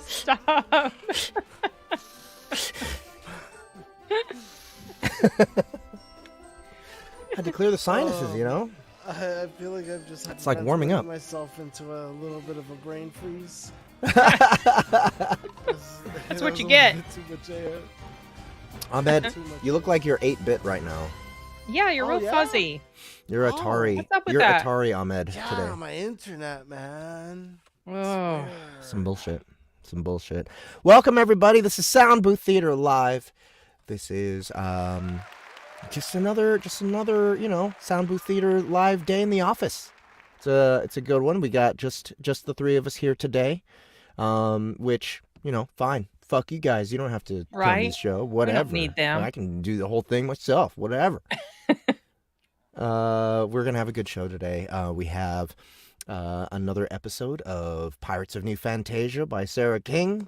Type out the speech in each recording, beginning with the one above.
Stop. Had to clear the sinuses, you know? I feel like I've just It's like warming up. myself into a little bit of a brain freeze. That's what you get. Too much air. Ahmed, you look like you're 8-bit right now. Yeah, you're real fuzzy. You're Atari. What's up with You're that? Atari Ahmed Yeah, today. my internet, man. Oh. Some bullshit. Some bullshit. Welcome everybody. This is Soundbooth Theater Live. This is just another, you know, Soundbooth Theater Live day in the office. It's a good one. We got just the three of us here today. Which, you know, fine. Fuck you guys. You don't have to run this show. Whatever. We don't need them. I can do the whole thing myself. Whatever. We're gonna have a good show today. We have another episode of Pirates of New Phantasia by Sara King.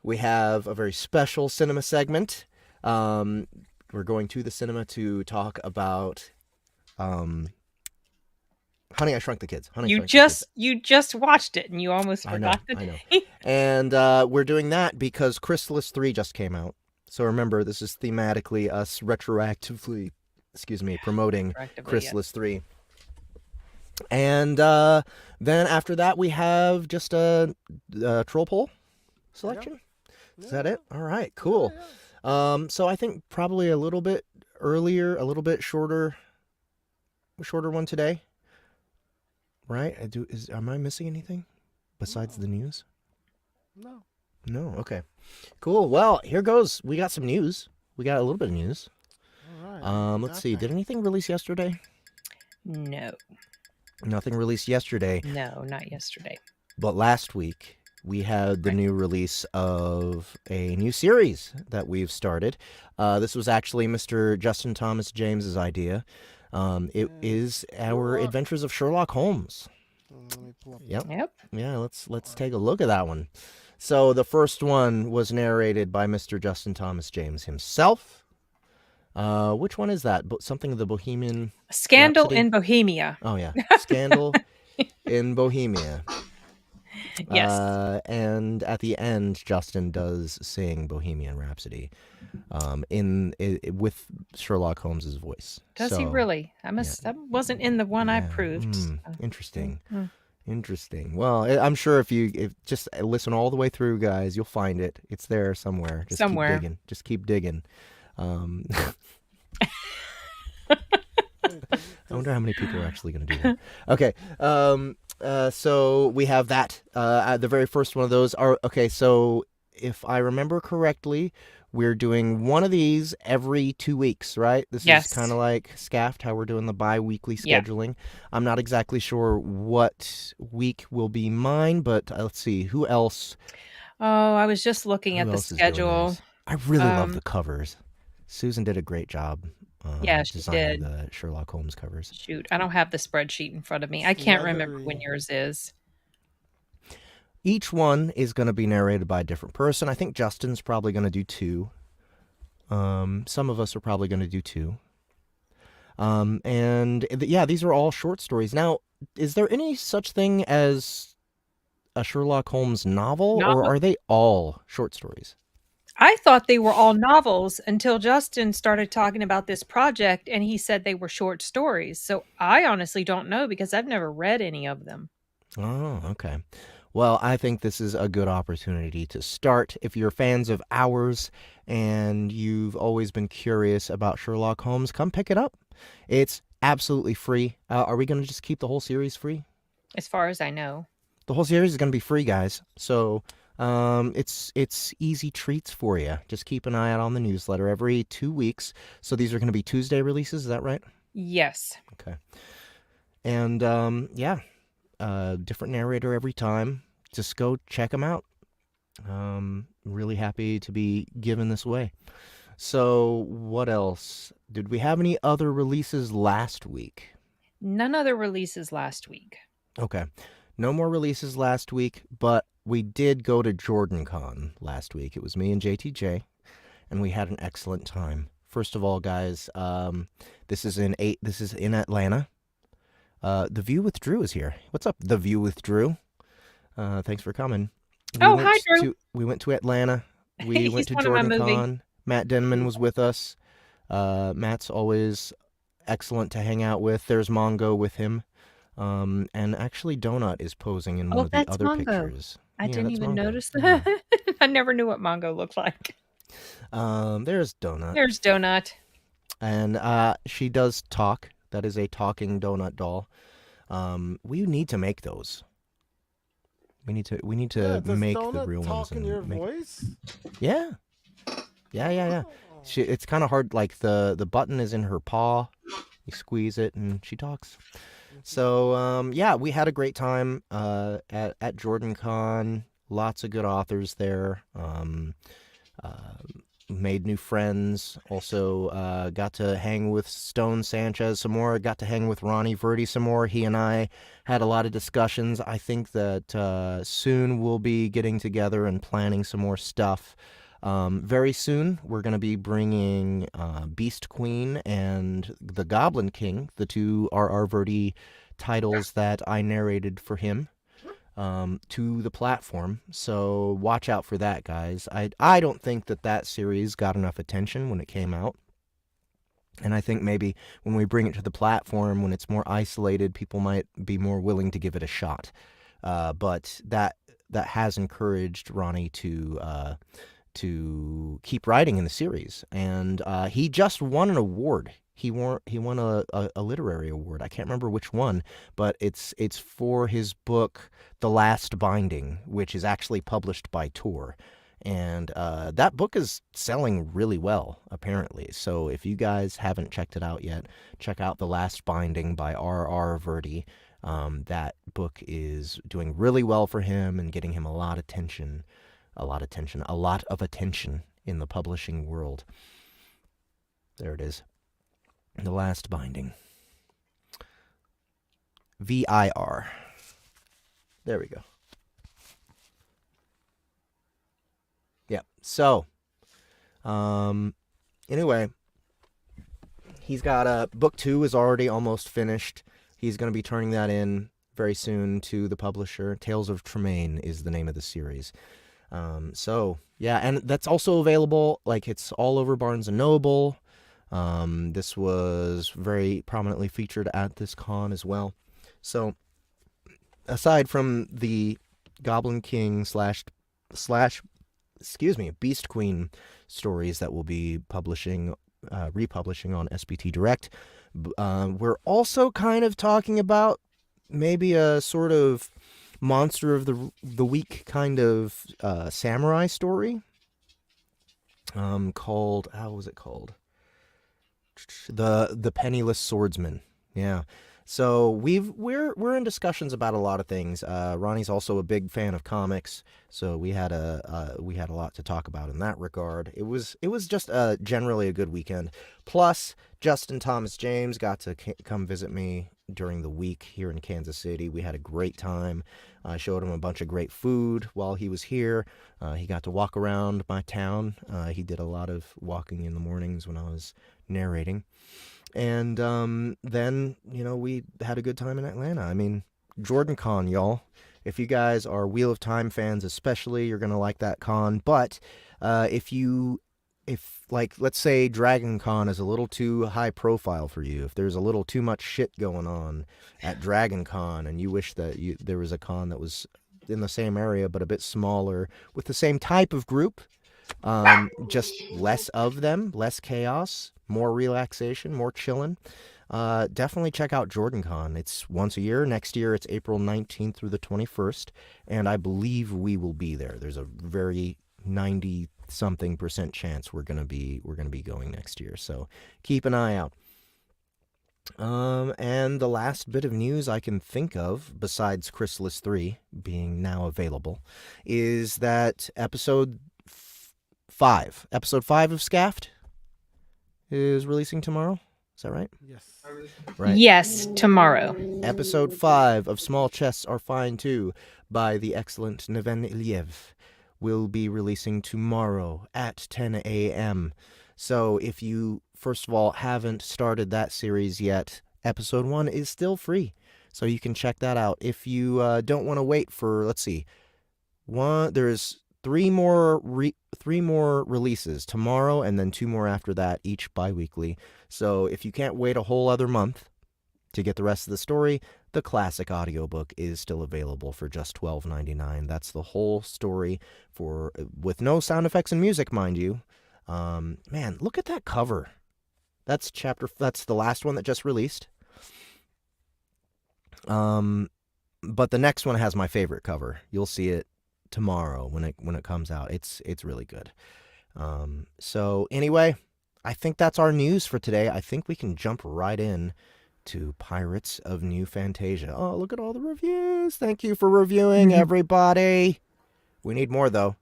We have a very special cinema segment. We're going to the cinema to talk about Honey, I Shrunk the Kids. You just watched it and you almost forgot the I know. And we're doing that because Chrysalis 3 just came out. So remember, this is thematically us retroactively, promoting Chrysalis 3. And then after that, we have just a troll poll selection. Is that it? All right, cool. So I think probably a little bit earlier, a little bit shorter one today. Right? Am I missing anything besides the news? No. Okay. Cool. Well, here goes. We got some news. We got a little bit of news. All right. Let's see. Did anything release yesterday? No. Nothing released yesterday. No, not yesterday. But last week we had the new release of a new series that we've started. This was actually Mr. Justin Thomas James's idea. It is our Adventures of Sherlock Holmes. Yep. Yeah, let's take a look at that one. So the first one was narrated by Mr. Justin Thomas James himself. Which one is that? Something of the Bohemian Scandal Rhapsody? in Bohemia. Oh yeah, Scandal in Bohemia. Yes. And at the end, Justin does sing Bohemian Rhapsody, with Sherlock Holmes's voice. Does he really? That wasn't in the one I proved. Interesting. Interesting. Well, I'm sure if just listen all the way through, guys, you'll find it. It's there somewhere. Just keep digging. I wonder how many people are actually going to do that. Okay. So we have that. The very first one of those are okay. So if I remember correctly, we're doing one of these every 2 weeks, right? This is kind of like Scaffed, how we're doing the bi-weekly scheduling. Yeah. I'm not exactly sure what week will be mine, but let's see. Who else? Oh, I was just looking at the schedule. I really love the covers. Susan did a great job. She designing did. The Sherlock Holmes covers. Shoot, I don't have the spreadsheet in front of me. I can't remember when yours is. Each one is going to be narrated by a different person. I think Justin's probably going to do 2. Some of us are probably going to do 2. These are all short stories. Now, is there any such thing as a Sherlock Holmes novel, or are they all short stories? I thought they were all novels until Justin started talking about this project and he said they were short stories. So I honestly don't know because I've never read any of them. Oh, okay. Well, I think this is a good opportunity to start. If you're fans of ours and you've always been curious about Sherlock Holmes, come pick it up. It's absolutely free. Are we going to just keep the whole series free? As far as I know. The whole series is going to be free, guys. So it's easy treats for you. Just keep an eye out on the newsletter every 2 weeks. So these are going to be Tuesday releases. Is that right? Yes. Okay. And different narrator every time. Just go check them out. Really happy to be given this away. So what else? Did we have any other releases last week? None other releases last week. Okay. No more releases last week, but we did go to JordanCon last week. It was me and JTJ, and we had an excellent time. First of all, guys, this is in Atlanta. The View with Drew is here. What's up, The View with Drew? Thanks for coming. Hi, Drew. We went to Atlanta. We went to one of my Jordan movie. Con. Matt Denman was with us. Matt's always excellent to hang out with. There's Mongo with him. And actually Donut is posing in one of the other pictures. I didn't even Mongo. notice that. I never knew what Mongo looked like. There's Donut. There's Donut. And she does talk. That is a talking donut doll. We need to make those. We need to make the real ones. Talk in your voice? Yeah. It's kind of hard. Like the button is in her paw. You squeeze it and she talks. So we had a great time at Jordan Con. Lots of good authors there. Made new friends. Also got to hang with Stone Sanchez some more. Got to hang with Ronnie Verdi some more. He and I had a lot of discussions. I think that soon we'll be getting together and planning some more stuff. Very soon we're going to be bringing Beast Queen and the Goblin King, the two R.R. Verdi titles that I narrated for him, to the platform. So watch out for that, guys. I don't think that series got enough attention when it came out. And I think maybe when we bring it to the platform, when it's more isolated, people might be more willing to give it a shot. But that has encouraged Ronnie to keep writing in the series. And he just won an award. He won a literary award. I can't remember which one, but it's for his book The Last Binding, which is actually published by Tor. And that book is selling really well, apparently. So if you guys haven't checked it out yet, check out The Last Binding by R.R. Verdi. That book is doing really well for him and getting him a lot of attention in the publishing world. There it is. The Last Binding. VIR. There we go. Yeah. So, anyway, he's got book 2 is already almost finished. He's going to be turning that in very soon to the publisher. Tales of Tremaine is the name of the series. And that's also available, like it's all over Barnes & Noble. This was very prominently featured at this con as well. So, aside from the Goblin King slash Beast Queen stories that we'll be republishing on SBT Direct, we're also kind of talking about maybe a sort of monster of the week kind of samurai story called, how was it called? The Penniless Swordsman. Yeah. So we're in discussions about a lot of things. Ronnie's also a big fan of comics, so we had a lot to talk about in that regard. It was just generally a good weekend. Plus, Justin Thomas James got to come visit me during the week here in Kansas City. We had a great time. I showed him a bunch of great food while he was here. He got to walk around my town. He did a lot of walking in the mornings when I was narrating. And then, we had a good time in Atlanta. I mean, Jordan Con, y'all. If you guys are Wheel of Time fans especially, you're going to like that con. But if let's say Dragon Con is a little too high profile for you, if there's a little too much shit going on at Dragon Con and you wish that there was a con that was in the same area but a bit smaller with the same type of group, just less of them, less chaos, more relaxation, more chilling, definitely check out Jordan Con. It's once a year. Next year it's April 19th through the 21st, and I believe we will be there. There's a very 90-something% chance we're gonna be going next year, so keep an eye out. And the last bit of news I can think of, besides Chrysalis 3 being now available, is that episode 5 of Scaft is releasing tomorrow. Is that right? Yes. Right. Yes, tomorrow. Episode 5 of Small Chests Are Fine Too by the excellent Neven Iliev will be releasing tomorrow at 10 a.m. So if you, first of all, haven't started that series yet, episode 1 is still free. So you can check that out. If you don't want to wait for, let's see, there's three more releases tomorrow, and then 2 more after that, each bi-weekly. So if you can't wait a whole other month to get the rest of the story, the classic audiobook is still available for just $12.99. That's the whole story with no sound effects and music, mind you. Man, look at that cover. That's the last one that just released. But the next one has my favorite cover. You'll see it tomorrow when it comes out. It's really good. So anyway, I think that's our news for today. I think we can jump right in to Pirates of New Phantasia. Oh, look at all the reviews. Thank you for reviewing, everybody. We need more, though.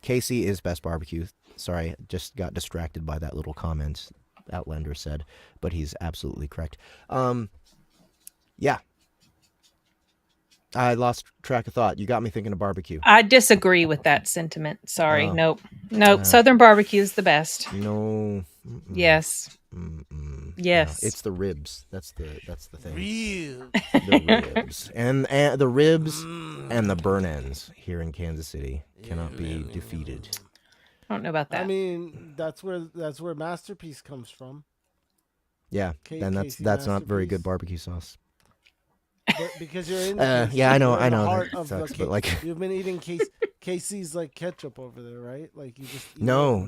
Casey is best barbecue. Sorry, just got distracted by that little comment Outlander said, but he's absolutely correct. Yeah. I lost track of thought. You got me thinking of barbecue. I disagree with that sentiment. Sorry. Nope. Southern barbecue is the best. No. Yes. Yes. No, it's the ribs. That's the thing. Ribs. The ribs. And the ribs and the burn ends here in Kansas City cannot be defeated. I don't know about that. I mean, that's where Masterpiece comes from. Yeah. Then that's not very good barbecue sauce. But because you're in yeah, I know. That sucks, but like you've been eating Casey's like ketchup over there, right? Like you just No.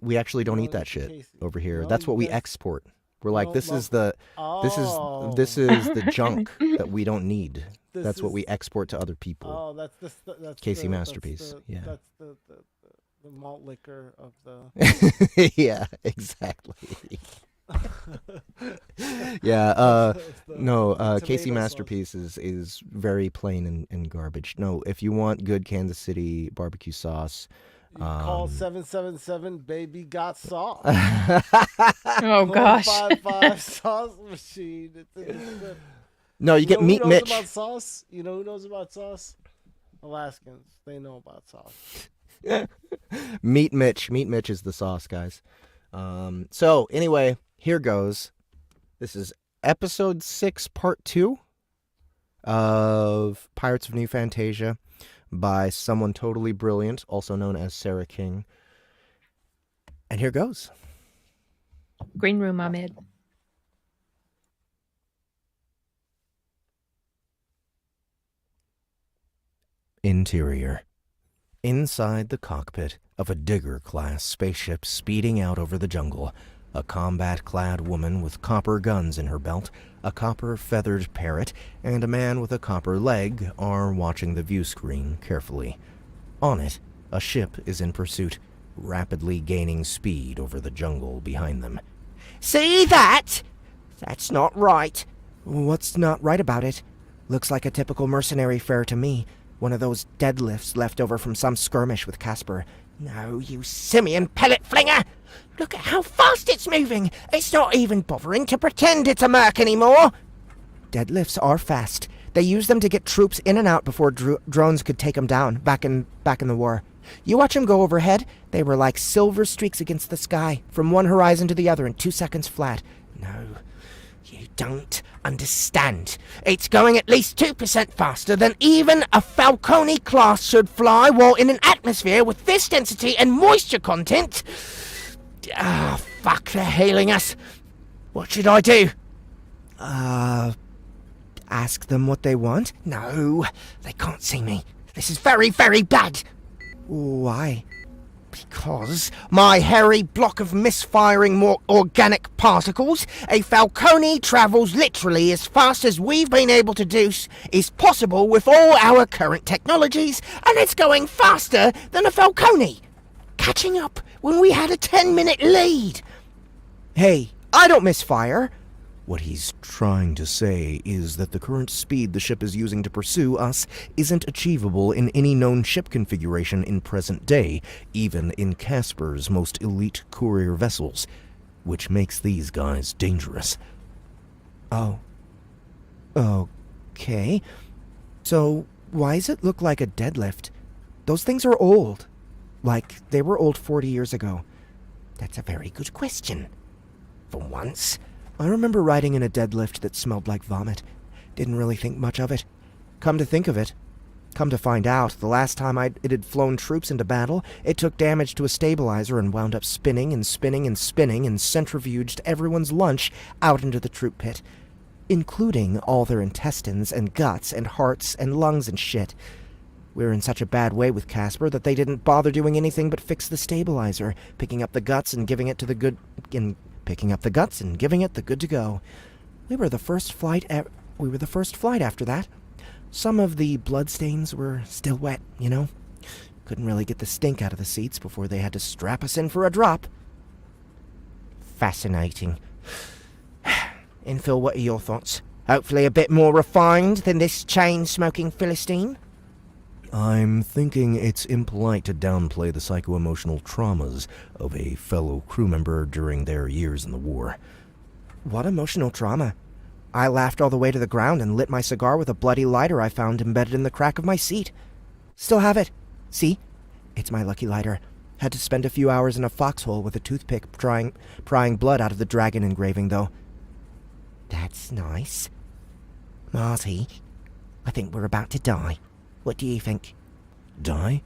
We actually don't eat that shit over here. No, that's what we export. We're like, this is the junk that we don't need. That's what we export to other people. Oh, that's Casey Masterpiece. Yeah. That's the malt liquor of the Yeah, exactly. Yeah, no, Casey Masterpiece is very plain and garbage. No, if you want good Kansas City barbecue sauce, call 777 baby got sauce. Oh gosh. 455 sauce machine. No, you get Meat Mitch. About sauce? You know who knows about sauce? Alaskans. They know about sauce. Meat Mitch is the sauce, guys. So anyway, here goes. This is episode 6, part 2 of Pirates of New Phantasia by someone totally brilliant, also known as Sara King. And here goes. Green room, Ahmed. Interior. Inside the cockpit of a Digger-class spaceship speeding out over the jungle, a combat-clad woman with copper guns in her belt, a copper-feathered parrot, and a man with a copper leg are watching the view screen carefully. On it, a ship is in pursuit, rapidly gaining speed over the jungle behind them. See that? That's not right. What's not right about it? Looks like a typical mercenary fare to me. One of those deadlifts left over from some skirmish with Casper. No, you simian pellet flinger! Look at how fast it's moving! It's not even bothering to pretend it's a merc anymore! Deadlifts are fast. They used them to get troops in and out before drones could take them down, back in the war. You watch them go overhead, they were like silver streaks against the sky, from one horizon to the other in 2 seconds flat. No, you don't understand. It's going at least 2% faster than even a Falcone class should fly while in an atmosphere with this density and moisture content. Ah, fuck, they're hailing us. What should I do? Ask them what they want? No, they can't see me. This is very, very bad. Why? Because my hairy block of misfiring more organic particles, a Falcone travels literally as fast as we've been able to do is possible with all our current technologies, and it's going faster than a Falcone. Catching up when we had a 10-minute lead. Hey, I don't misfire. What he's trying to say is that the current speed the ship is using to pursue us isn't achievable in any known ship configuration in present day, even in Casper's most elite courier vessels, which makes these guys dangerous. Oh. Okay. So, why does it look like a deadlift? Those things are old. Like, they were old 40 years ago. That's a very good question. For once, I remember riding in a deadlift that smelled like vomit. Didn't really think much of it. Come to find out, the last time it had flown troops into battle, it took damage to a stabilizer and wound up spinning and spinning and spinning and centrifuged everyone's lunch out into the troop pit, including all their intestines and guts and hearts and lungs and shit. We were in such a bad way with Casper that they didn't bother doing anything but fix the stabilizer, picking up the guts and giving it the good to go. We were the first flight after that. Some of the bloodstains were still wet, you know. Couldn't really get the stink out of the seats before they had to strap us in for a drop. Fascinating. And Phil, what are your thoughts? Hopefully a bit more refined than this chain-smoking Philistine? I'm thinking it's impolite to downplay the psycho-emotional traumas of a fellow crew member during their years in the war. What emotional trauma? I laughed all the way to the ground and lit my cigar with a bloody lighter I found embedded in the crack of my seat. Still have it. See? It's my lucky lighter. Had to spend a few hours in a foxhole with a toothpick prying blood out of the dragon engraving, though. That's nice. Marty, I think we're about to die. What do you think? Die?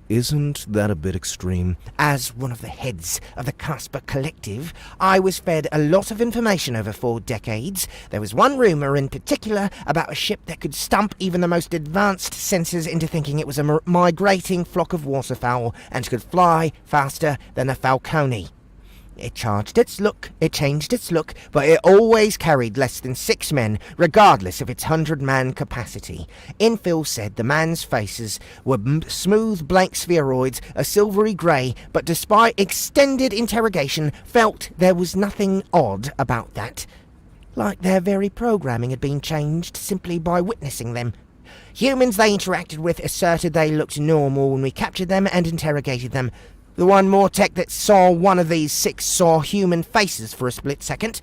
Isn't that a bit extreme? As one of the heads of the Casper Collective, I was fed a lot of information over 4 decades. There was one rumor in particular about a ship that could stump even the most advanced senses into thinking it was a migrating flock of waterfowl and could fly faster than a falcone. It changed its look, but it always carried less than 6 men, regardless of its 100-man capacity. Infill said the man's faces were smooth blank spheroids, a silvery grey, but despite extended interrogation, felt there was nothing odd about that. Like their very programming had been changed simply by witnessing them. Humans they interacted with asserted they looked normal when we captured them and interrogated them. The one Mortec that saw one of these 6 saw human faces for a split second,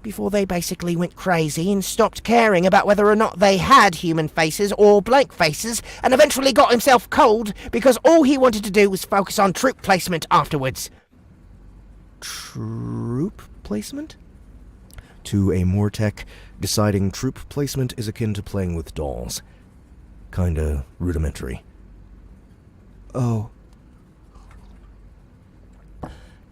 before they basically went crazy and stopped caring about whether or not they had human faces or blank faces, and eventually got himself cold because all he wanted to do was focus on troop placement afterwards. Troop placement? To a Mortec, deciding troop placement is akin to playing with dolls. Kinda rudimentary. Oh.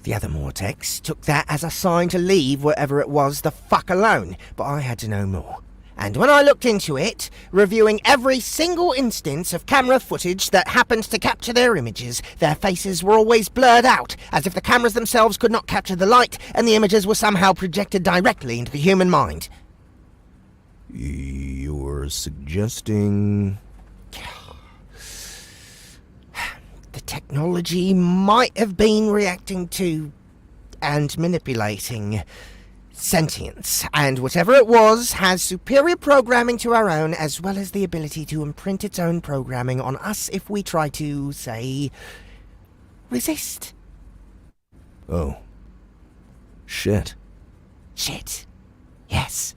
The other Mortecs took that as a sign to leave wherever it was the fuck alone, but I had to know more. And when I looked into it, reviewing every single instance of camera footage that happened to capture their images, their faces were always blurred out, as if the cameras themselves could not capture the light, and the images were somehow projected directly into the human mind. You're suggesting... The technology might have been reacting to and manipulating sentience, and whatever it was has superior programming to our own, as well as the ability to imprint its own programming on us if we try to, say, resist. Oh. Shit. Shit. Yes.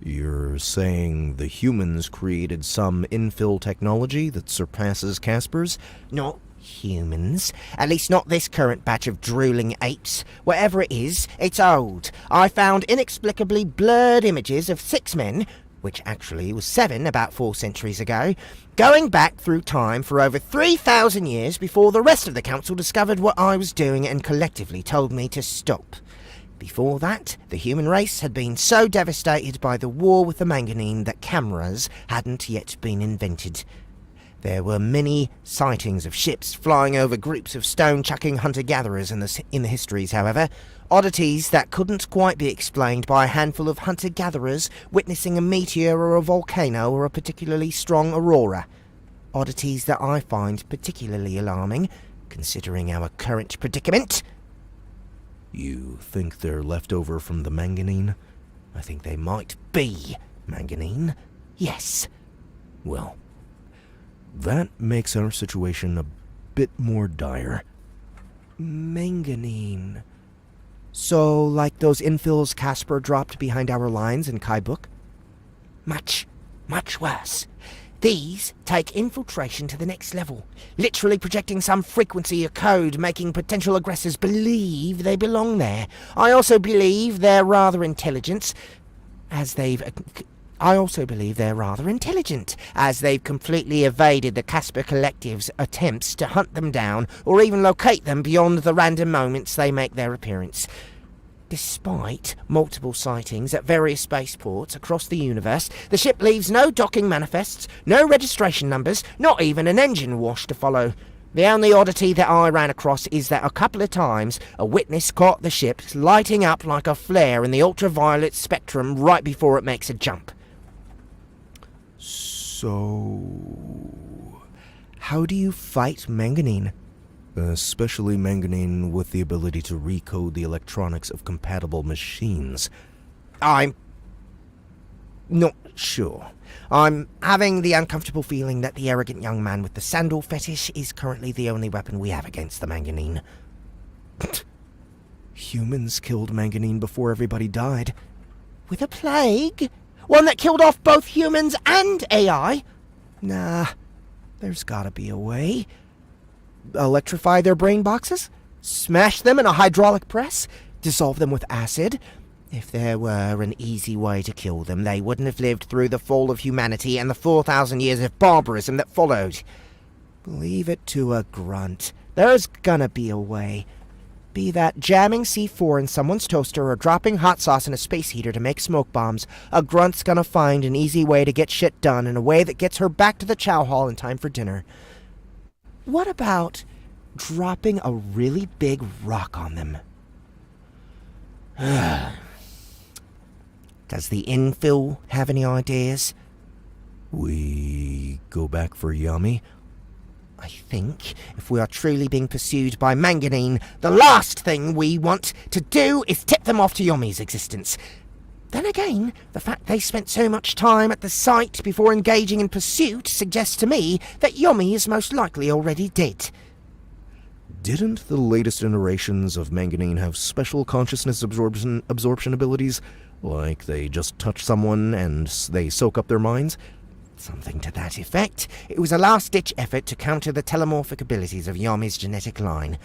You're saying the humans created some infill technology that surpasses Casper's? Not humans. At least not this current batch of drooling apes. Whatever it is, it's old. I found inexplicably blurred images of 6 men, which actually was 7 about 4 centuries ago, going back through time for over 3,000 years before the rest of the council discovered what I was doing and collectively told me to stop. Before that, the human race had been so devastated by the war with the manganine that cameras hadn't yet been invented. There were many sightings of ships flying over groups of stone-chucking hunter-gatherers in the histories, however, oddities that couldn't quite be explained by a handful of hunter-gatherers witnessing a meteor or a volcano or a particularly strong aurora. Oddities that I find particularly alarming, considering our current predicament. You think they're left over from the manganine? I think they might be manganine. Yes. Well, that makes our situation a bit more dire. Manganine. So, like those infills Casper dropped behind our lines in Kaibuk? Much, much worse. These take infiltration to the next level, literally projecting some frequency or code, making potential aggressors believe they belong there. I also believe they're rather intelligent, as they've completely evaded the Casper Collective's attempts to hunt them down or even locate them beyond the random moments they make their appearance. Despite multiple sightings at various spaceports across the universe, the ship leaves no docking manifests, no registration numbers, not even an engine wash to follow. The only oddity that I ran across is that a couple of times a witness caught the ship lighting up like a flare in the ultraviolet spectrum right before it makes a jump. So, how do you fight manganine? Especially manganine with the ability to recode the electronics of compatible machines. I'm not sure. I'm having the uncomfortable feeling that the arrogant young man with the sandal fetish is currently the only weapon we have against the manganine. Humans killed manganine before everybody died. With a plague? One that killed off both humans and AI? Nah, there's gotta be a way. Electrify their brain boxes? Smash them in a hydraulic press? Dissolve them with acid? If there were an easy way to kill them, they wouldn't have lived through the fall of humanity and the 4,000 years of barbarism that followed. Leave it to a grunt. There's gonna be a way. Be that jamming C4 in someone's toaster or dropping hot sauce in a space heater to make smoke bombs, a grunt's gonna find an easy way to get shit done in a way that gets her back to the chow hall in time for dinner. What about dropping a really big rock on them? Does the infill have any ideas? We go back for Yami? I think if we are truly being pursued by manganine, the last thing we want to do is tip them off to Yomi's existence. Then again, the fact they spent so much time at the site before engaging in pursuit suggests to me that Yomi is most likely already dead. Didn't the latest iterations of manganine have special consciousness absorption abilities? Like they just touch someone and they soak up their minds? Something to that effect. It was a last-ditch effort to counter the telemorphic abilities of Yomi's genetic line.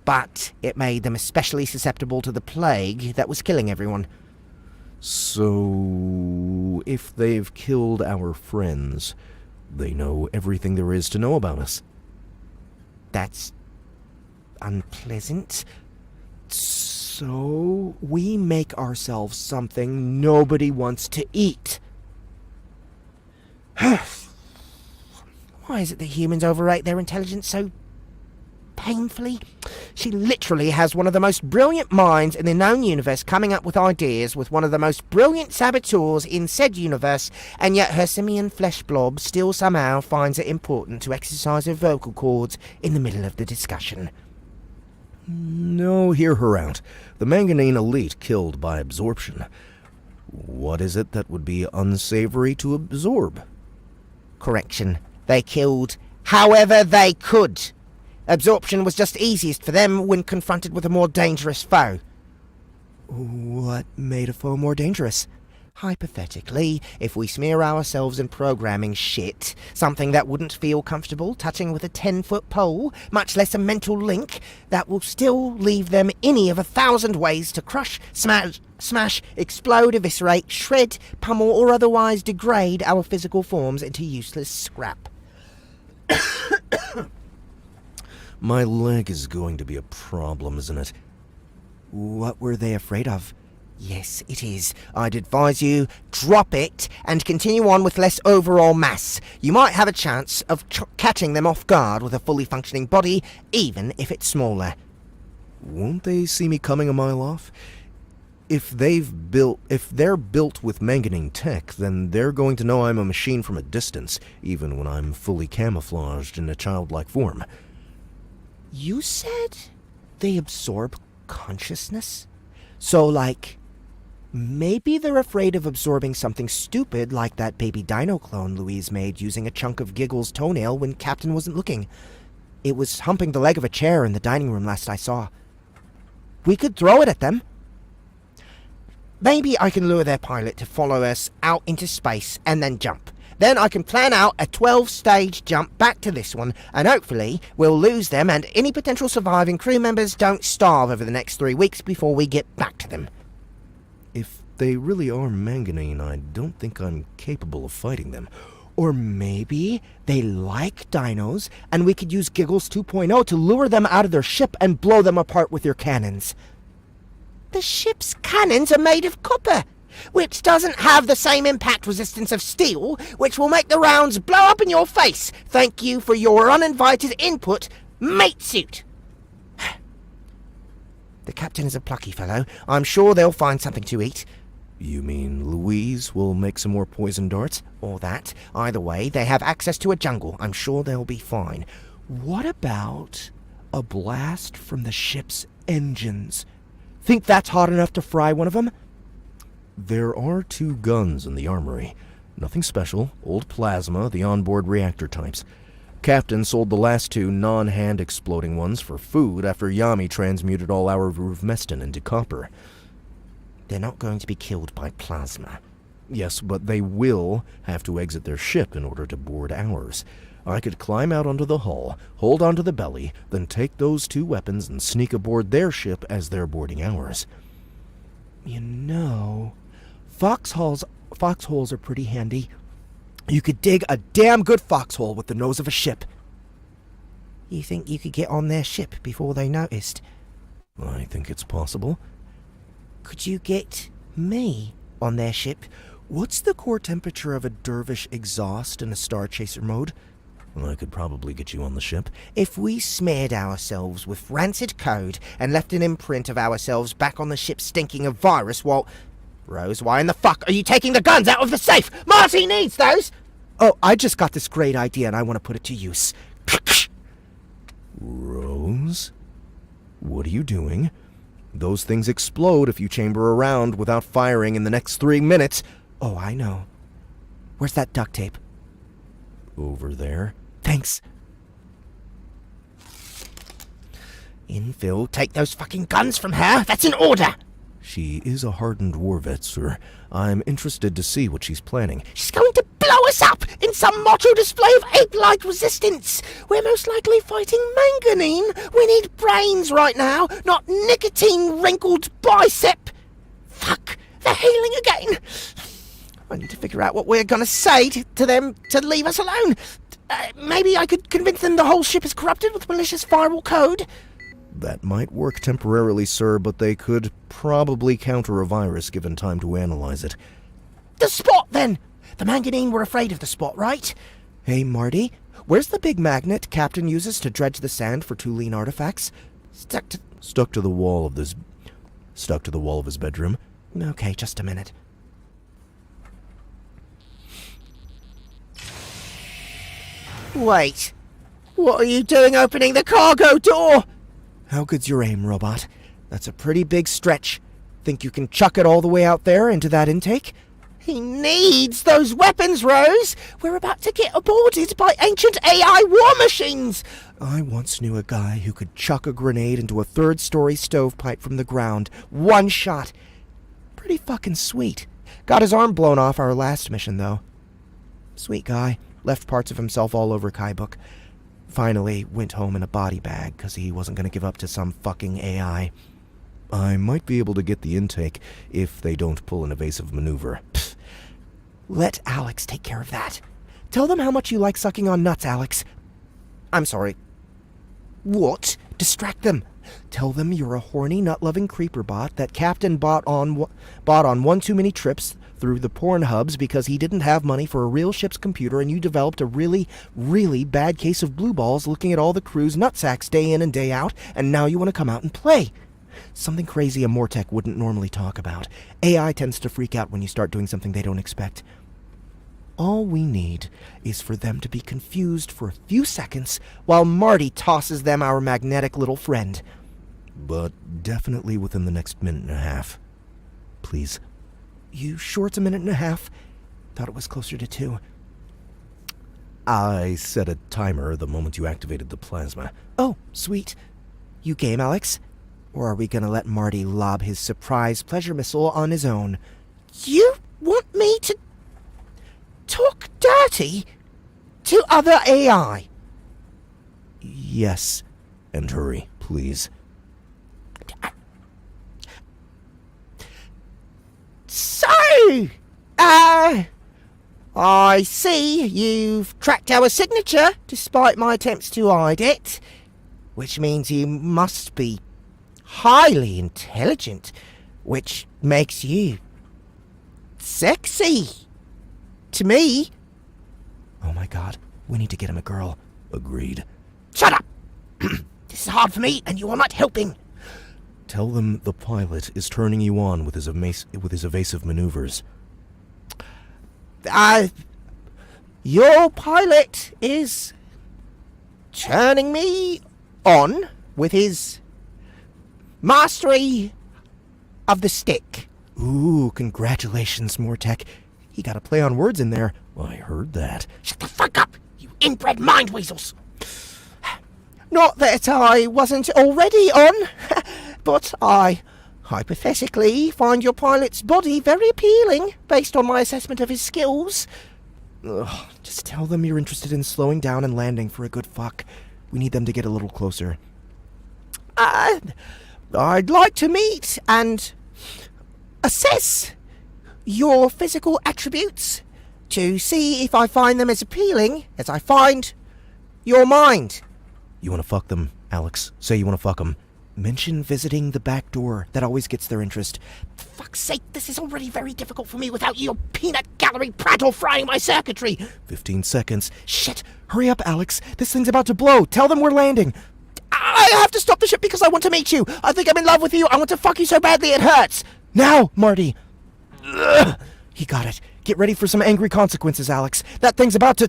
But it made them especially susceptible to the plague that was killing everyone. So, if they've killed our friends, they know everything there is to know about us. That's unpleasant. So, we make ourselves something nobody wants to eat. Why is it that humans overrate their intelligence so painfully? She literally has one of the most brilliant minds in the known universe coming up with ideas with one of the most brilliant saboteurs in said universe, and yet her simian flesh blob still somehow finds it important to exercise her vocal cords in the middle of the discussion. No, hear her out. The manganine elite killed by absorption. What is it that would be unsavory to absorb? Correction. They killed however they could. Absorption was just easiest for them when confronted with a more dangerous foe. What made a foe more dangerous? Hypothetically, if we smear ourselves in programming shit, something that wouldn't feel comfortable touching with a 10-foot pole, much less a mental link, that will still leave them any of 1,000 ways to crush, smash, explode, eviscerate, shred, pummel, or otherwise degrade our physical forms into useless scrap. My leg is going to be a problem, isn't it? What were they afraid of? Yes, it is. I'd advise you, drop it and continue on with less overall mass. You might have a chance of catching them off guard with a fully functioning body, even if it's smaller. Won't they see me coming a mile off? If they're built with manganine tech, then they're going to know I'm a machine from a distance, even when I'm fully camouflaged in a childlike form. You said they absorb consciousness? So, like, maybe they're afraid of absorbing something stupid like that baby dino clone Louise made using a chunk of Giggle's toenail when Captain wasn't looking. It was humping the leg of a chair in the dining room last I saw. We could throw it at them. Maybe I can lure their pilot to follow us out into space and then jump. Then I can plan out a 12-stage jump back to this one, and hopefully we'll lose them and any potential surviving crew members don't starve over the next 3 weeks before we get back to them. If they really are manganine, I don't think I'm capable of fighting them. Or maybe they like dinos, and we could use Giggles 2.0 to lure them out of their ship and blow them apart with your cannons. The ship's cannons are made of copper, which doesn't have the same impact resistance of steel, which will make the rounds blow up in your face. Thank you for your uninvited input, mate suit. The captain is a plucky fellow. I'm sure they'll find something to eat. You mean Louise will make some more poison darts? Or that. Either way, they have access to a jungle. I'm sure they'll be fine. What about a blast from the ship's engines? Think that's hot enough to fry one of them? There are 2 guns in the armory. Nothing special. Old plasma, the onboard reactor types. Captain sold the last 2 non-hand exploding ones for food after Yami transmuted all our ruvmestin into copper. They're not going to be killed by plasma. Yes, but they will have to exit their ship in order to board ours. I could climb out onto the hull, hold onto the belly, then take those 2 weapons and sneak aboard their ship as they're boarding ours. You know, foxholes are pretty handy. You could dig a damn good foxhole with the nose of a ship. You think you could get on their ship before they noticed? I think it's possible. Could you get me on their ship? What's the core temperature of a dervish exhaust in a Star Chaser mode? I could probably get you on the ship. If we smeared ourselves with rancid code and left an imprint of ourselves back on the ship stinking of virus, well... Rose, why in the fuck are you taking the guns out of the safe? Marty needs those! Oh, I just got this great idea and I want to put it to use. Rose? What are you doing? Those things explode if you chamber around without firing in the next 3 minutes. Oh, I know. Where's that duct tape? Over there. Thanks. Infill, take those fucking guns from her. That's an order. She is a hardened war vet, sir. I'm interested to see what she's planning. She's going to blow us up in some macho display of ape-like resistance. We're most likely fighting manganine. We need brains right now, not nicotine-wrinkled bicep. Fuck, they're healing again. I need to figure out what we're going to say to them to leave us alone. Maybe I could convince them the whole ship is corrupted with malicious firewall code. That might work temporarily, sir, but they could probably counter a virus given time to analyze it. The spot, then! The manganine were afraid of the spot, right? Hey, Marty, where's the big magnet Captain uses to dredge the sand for Tulane artifacts? Stuck to the wall of his bedroom. Okay, just a minute. Wait. What are you doing opening the cargo door? How good's your aim, robot? That's a pretty big stretch. Think you can chuck it all the way out there into that intake? He needs those weapons, Rose! We're about to get aborted by ancient AI war machines! I once knew a guy who could chuck a grenade into a 3rd-story stovepipe from the ground. 1 shot. Pretty fucking sweet. Got his arm blown off our last mission, though. Sweet guy. Left parts of himself all over Kaibook. Finally went home in a body bag because he wasn't going to give up to some fucking AI. I might be able to get the intake if they don't pull an evasive maneuver. Pfft. Let Alex take care of that. Tell them how much you like sucking on nuts, Alex. I'm sorry. What? Distract them. Tell them you're a horny, nut-loving creeper bot that Captain bought on one too many trips through the porn hubs because he didn't have money for a real ship's computer, and you developed a really, really bad case of blue balls looking at all the crew's nutsacks day in and day out, and now you want to come out and play. Something crazy a Mortec wouldn't normally talk about. AI tends to freak out when you start doing something they don't expect. All we need is for them to be confused for a few seconds while Marty tosses them our magnetic little friend. But definitely within the next minute and a half. Please. You sure it's a minute and a half? Thought it was closer to 2. I set a timer the moment you activated the plasma. Oh, sweet. You game, Alex? Or are we gonna let Marty lob his surprise pleasure missile on his own? You want me to... talk dirty to other AI? Yes. And hurry, please. So, I see you've tracked our signature, despite my attempts to hide it. Which means you must be highly intelligent, which makes you sexy. To me. Oh my god, we need to get him a girl. Agreed. Shut up! This is hard for me, and you are not helping. Tell them the pilot is turning you on with his evasive maneuvers. Your pilot is turning me on with his mastery of the stick. Ooh, congratulations, Mortek. He got a play on words in there. I heard that. Shut the fuck up, you inbred mind weasels. Not that I wasn't already on, but I hypothetically find your pilot's body very appealing based on my assessment of his skills. Ugh, just tell them you're interested in slowing down and landing for a good fuck. We need them to get a little closer. I'd like to meet and assess your physical attributes to see if I find them as appealing as I find your mind. You want to fuck them, Alex? Say you want to fuck them. Mention visiting the back door. That always gets their interest. For fuck's sake, this is already very difficult for me without your peanut gallery prattle frying my circuitry. 15 seconds. Shit. Hurry up, Alex. This thing's about to blow. Tell them we're landing. I have to stop the ship because I want to meet you. I think I'm in love with you. I want to fuck you so badly it hurts. Now, Marty. Ugh. He got it. Get ready for some angry consequences, Alex. That thing's about to...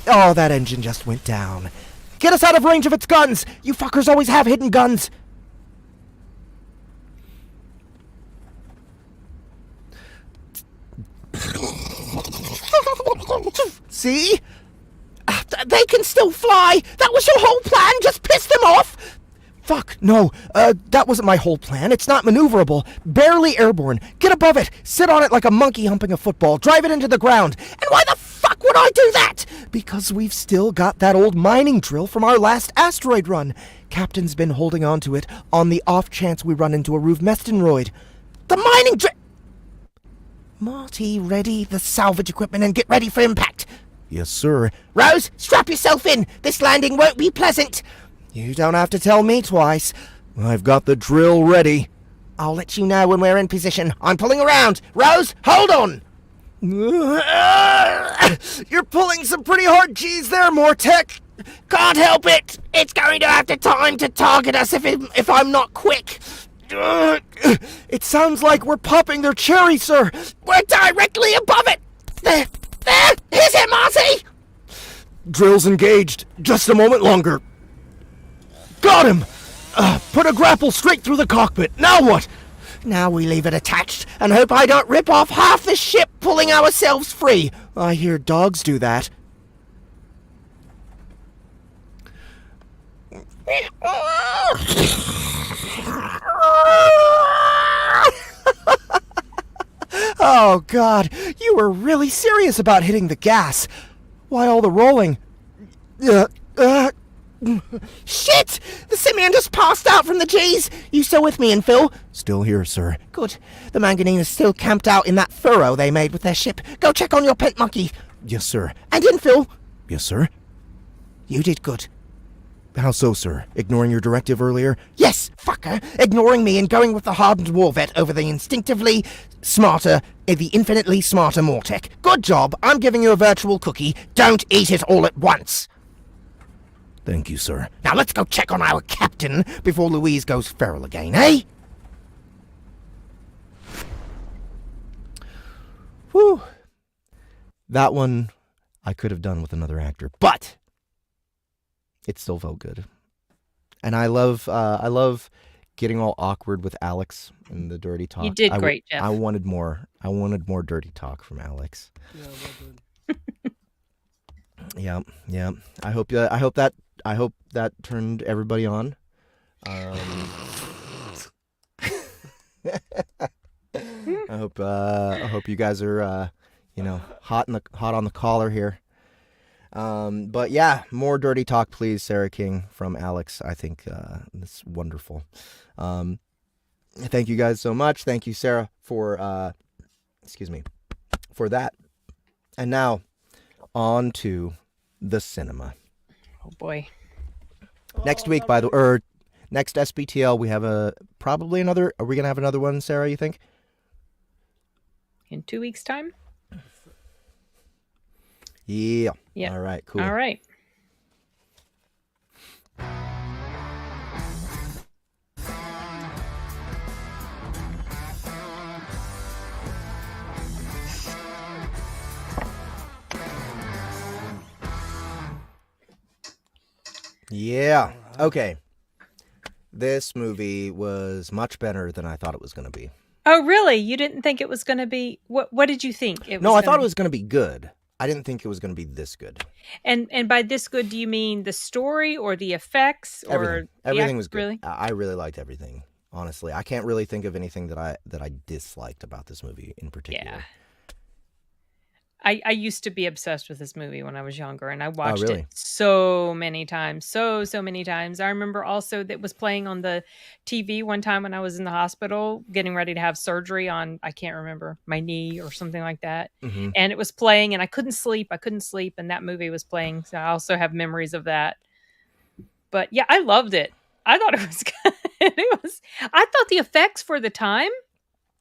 Oh, that engine just went down. Get us out of range of its guns! You fuckers always have hidden guns! See? They can still fly! That was your whole plan! Just piss them off! Fuck, no. That wasn't my whole plan. It's not maneuverable. Barely airborne. Get above it. Sit on it like a monkey humping a football. Drive it into the ground. And why the fuck would I do that? Because we've still got that old mining drill from our last asteroid run. Captain's been holding on to it on the off chance we run into a Ruvmestenoid. The mining drill... Marty, ready the salvage equipment and get ready for impact. Yes, sir. Rose, strap yourself in. This landing won't be pleasant. You don't have to tell me twice. I've got the drill ready. I'll let you know when we're in position. I'm pulling around. Rose, hold on. You're pulling some pretty hard G's there, Mortek. Can't help it. It's going to have time to target us if I'm not quick. It sounds like we're popping their cherry, sir. We're directly above it. There. Here's it, Marty. Drill's engaged. Just a moment longer. Got him! Put a grapple straight through the cockpit. Now what? Now we leave it attached and hope I don't rip off half the ship pulling ourselves free. I hear dogs do that. Oh, God. You were really serious about hitting the gas. Why all the rolling? Shit! The simian just passed out from the G's. You still with me, Phil? Still here, sir. Good. The manganine is still camped out in that furrow they made with their ship. Go check on your pet monkey. Yes, sir. And Phil? Yes, sir. You did good. How so, sir? Ignoring your directive earlier? Yes, fucker. Ignoring me and going with the hardened war vet over the infinitely smarter Mortek. Good job. I'm giving you a virtual cookie. Don't eat it all at once. Thank you, sir. Now let's go check on our captain before Louise goes feral again, eh? Whew. That one I could have done with another actor, but it still felt good. And I love getting all awkward with Alex and the dirty talk. You did great, Jeff. I wanted more. I wanted more dirty talk from Alex. Yeah, well done. Yeah. I hope that turned everybody on. I hope you guys are hot on the collar here. But yeah, more dirty talk, please, Sara King from Alex. I think it's wonderful. Thank you guys so much. Thank you, Sarah, for for that. And now, on to the cinema. Oh boy. Next week, next SBTL, we have probably another. Are we gonna have another one, Sarah? You think? In 2 weeks' time? Yeah. Yeah. All right. Cool. All right. Yeah. Okay. This movie was much better than I thought it was going to be. Oh, really? You didn't think it was going to be... What did you think? No, I thought it was going to be good. I didn't think it was going to be this good. And by this good, do you mean the story or the effects? Everything was good. Really? I really liked everything. Honestly, I can't really think of anything that I disliked about this movie in particular. Yeah. I used to be obsessed with this movie when I was younger, and I watched it so many times. So many times. I remember also that was playing on the TV one time when I was in the hospital getting ready to have surgery on, I can't remember, my knee or something like that. Mm-hmm. And it was playing, and I couldn't sleep, and that movie was playing. So I also have memories of that. But yeah, I loved it. I thought it was good. I thought the effects for the time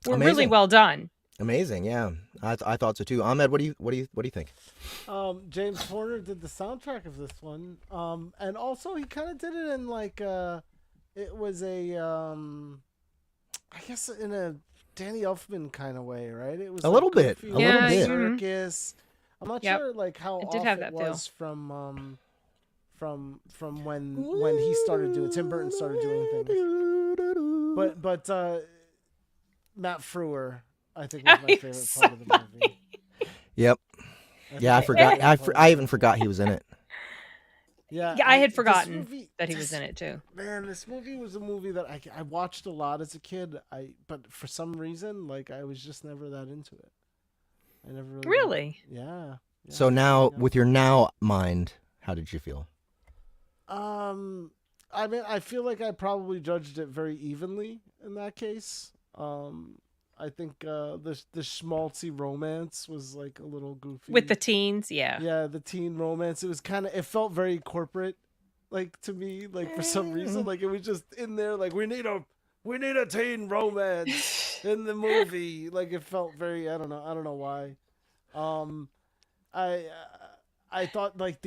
were really well done. Amazing, yeah. I thought so too. Ahmed, what do you think? James Horner did the soundtrack of this one, and also he kind of did it in like it was a I guess in a Danny Elfman kind of way, right? It was a little bit, circus. I'm not sure like how off it was from when he started doing Tim Burton started doing things, but Matt Frewer, I think, was my favorite part of the movie. Yep. Yeah, I forgot. I even forgot he was in it. Yeah, I had forgotten that he was in it too. Man, this movie was a movie that I watched a lot as a kid. But for some reason, like I was just never that into it. I never really. Yeah. So now, with your now mind, how did you feel? I mean, I feel like I probably judged it very evenly in that case. I think the schmaltzy romance was like a little goofy with the teens. Yeah, the teen romance. It felt very corporate, like to me. Like for some reason, like it was just in there. Like we need a teen romance in the movie. Like it felt very. I don't know why. I thought like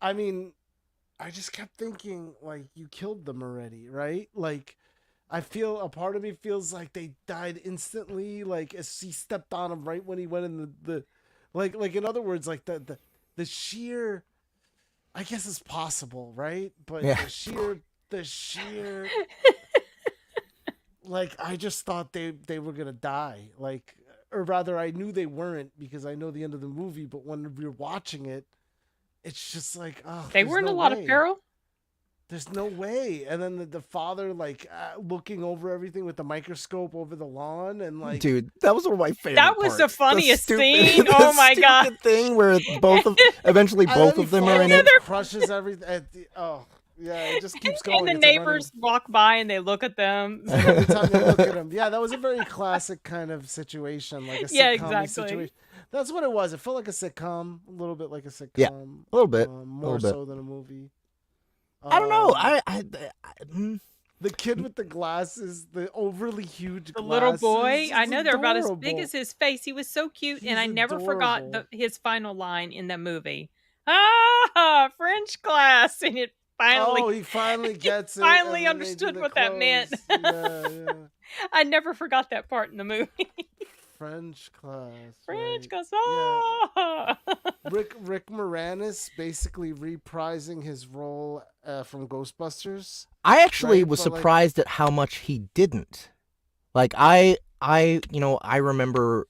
I mean, I just kept thinking like you killed them already, right? Like. I feel a part of me feels like they died instantly, like as he stepped on him right when he went in the like in other words, like the sheer, I guess it's possible, right? But yeah. the sheer, like I just thought they were gonna die, like, or rather I knew they weren't because I know the end of the movie, but when we were watching it, it's just like, oh, they were in a lot of peril. There's no way. And then the father, like, looking over everything with the microscope over the lawn. And, like... Dude, that was one of my favorite That was parts. the funniest scene. Oh, my God. Thing where eventually both of them are in it. Crushes everything. Oh, yeah, it just keeps going. And the neighbors walk by and they look at them. Every time they look at him. Yeah, that was a very classic kind of situation. Like a sitcom situation. That's what it was. It felt like a sitcom. A little bit like a sitcom. Yeah, a little bit. More so than a movie. I don't know. The kid with the glasses, the overly huge the glasses. Little boy. I know they're about as adorable. big as his face. He was so cute, and I never adorable. forgot his final line in that movie. Ah, French class, and it finally. Oh, he finally gets it. Finally understood what that meant. Yeah. I never forgot that part in the movie. French class. French class. Yeah. Rick Moranis basically reprising his role from Ghostbusters. I actually was surprised at how much he didn't. Like I remember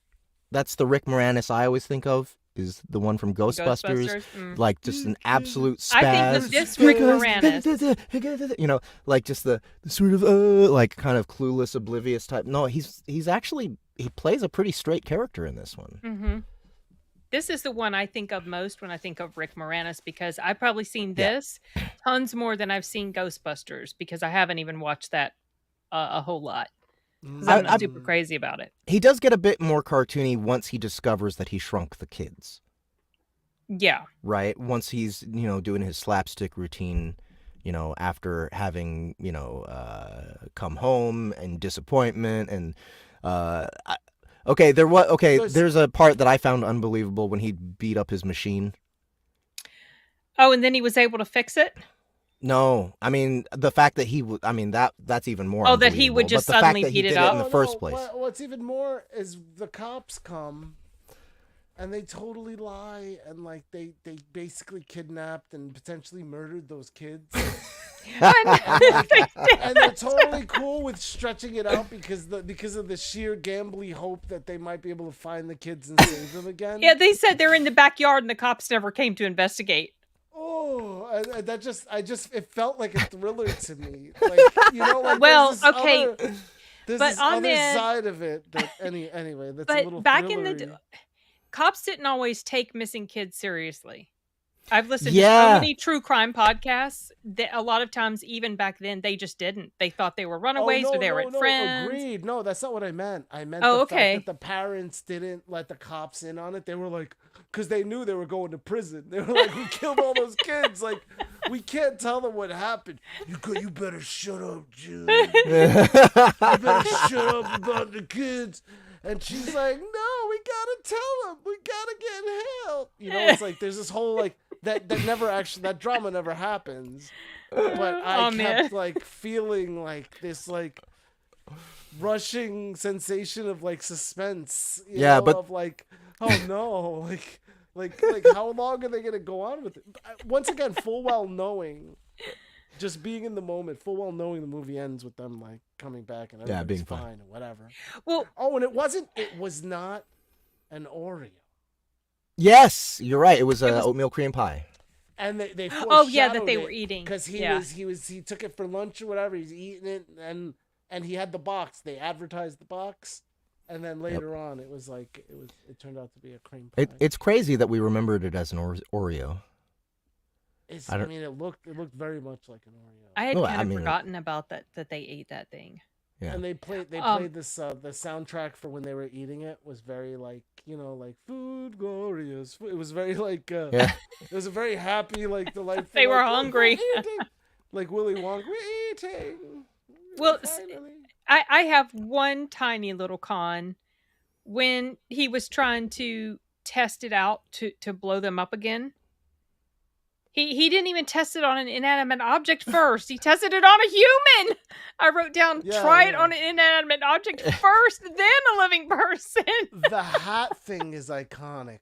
that's the Rick Moranis I always think of is the one from Ghostbusters. Like just an absolute spaz. I think this Rick Moranis, like just the sort of like kind of clueless, oblivious type. No, he's actually plays a pretty straight character in this one. Mm-hmm. This is the one I think of most when I think of Rick Moranis, because I've probably seen this tons more than I've seen Ghostbusters, because I haven't even watched that a whole lot. Because I'm not super crazy about it. He does get a bit more cartoony once he discovers that he shrunk the kids. Yeah. Right? Once he's, doing his slapstick routine, after having, come home and disappointment and there's a part that I found unbelievable when he beat up his machine. Oh, and then he was able to fix it? No, I mean the fact that that's even more. Oh, that he would just suddenly beat it up in the first place. What's even more is the cops come, and they totally lie, and like they basically kidnapped and potentially murdered those kids. and they're totally cool with stretching it out because of the sheer gambly hope that they might be able to find the kids and save them again. Yeah, they said they're in the backyard and the cops never came to investigate. Oh, it felt like a thriller to me. Well, okay, there's but this on other the side of it that anyway, that's a little back thrillery. in the cops didn't always take missing kids seriously. I've listened to so many true crime podcasts that a lot of times, even back then, they just didn't. They thought they were runaways or they were friends. Agreed. No, that's not what I meant. I meant the fact that the parents didn't let the cops in on it. They were like, because they knew they were going to prison. They were like, we killed all those kids. Like, we can't tell them what happened. You better shut up, Jude. You better shut up about the kids. And she's like, no, we gotta tell them. We gotta get help. It's like there's this whole like that drama never happens. But I kept like feeling like this like rushing sensation of like suspense. Of like, oh no, like how long are they gonna go on with it? Once again, full well knowing. Just being in the moment, full well knowing the movie ends with them like coming back and everything's being fine and whatever. Well, and it was not an Oreo. Yes, you're right. It was oatmeal cream pie. And they that they were eating because he took it for lunch or whatever. He's eating it and he had the box. They advertised the box, and then later on it was like it turned out to be a cream pie. It's crazy that we remembered it as an Oreo. It looked very much like an Oreo. I had kind of forgotten about that they ate that thing. Yeah. And they played this the soundtrack for when they were eating it was very like like food glorious. It was very like it was a very happy like delightful. They were hungry. Like Willy Wonka, we're eating. Well, I have one tiny little con when he was trying to test it out to blow them up again. He didn't even test it on an inanimate object first. He tested it on a human. I wrote down, try it on an inanimate object first, then a living person. The hat thing is iconic.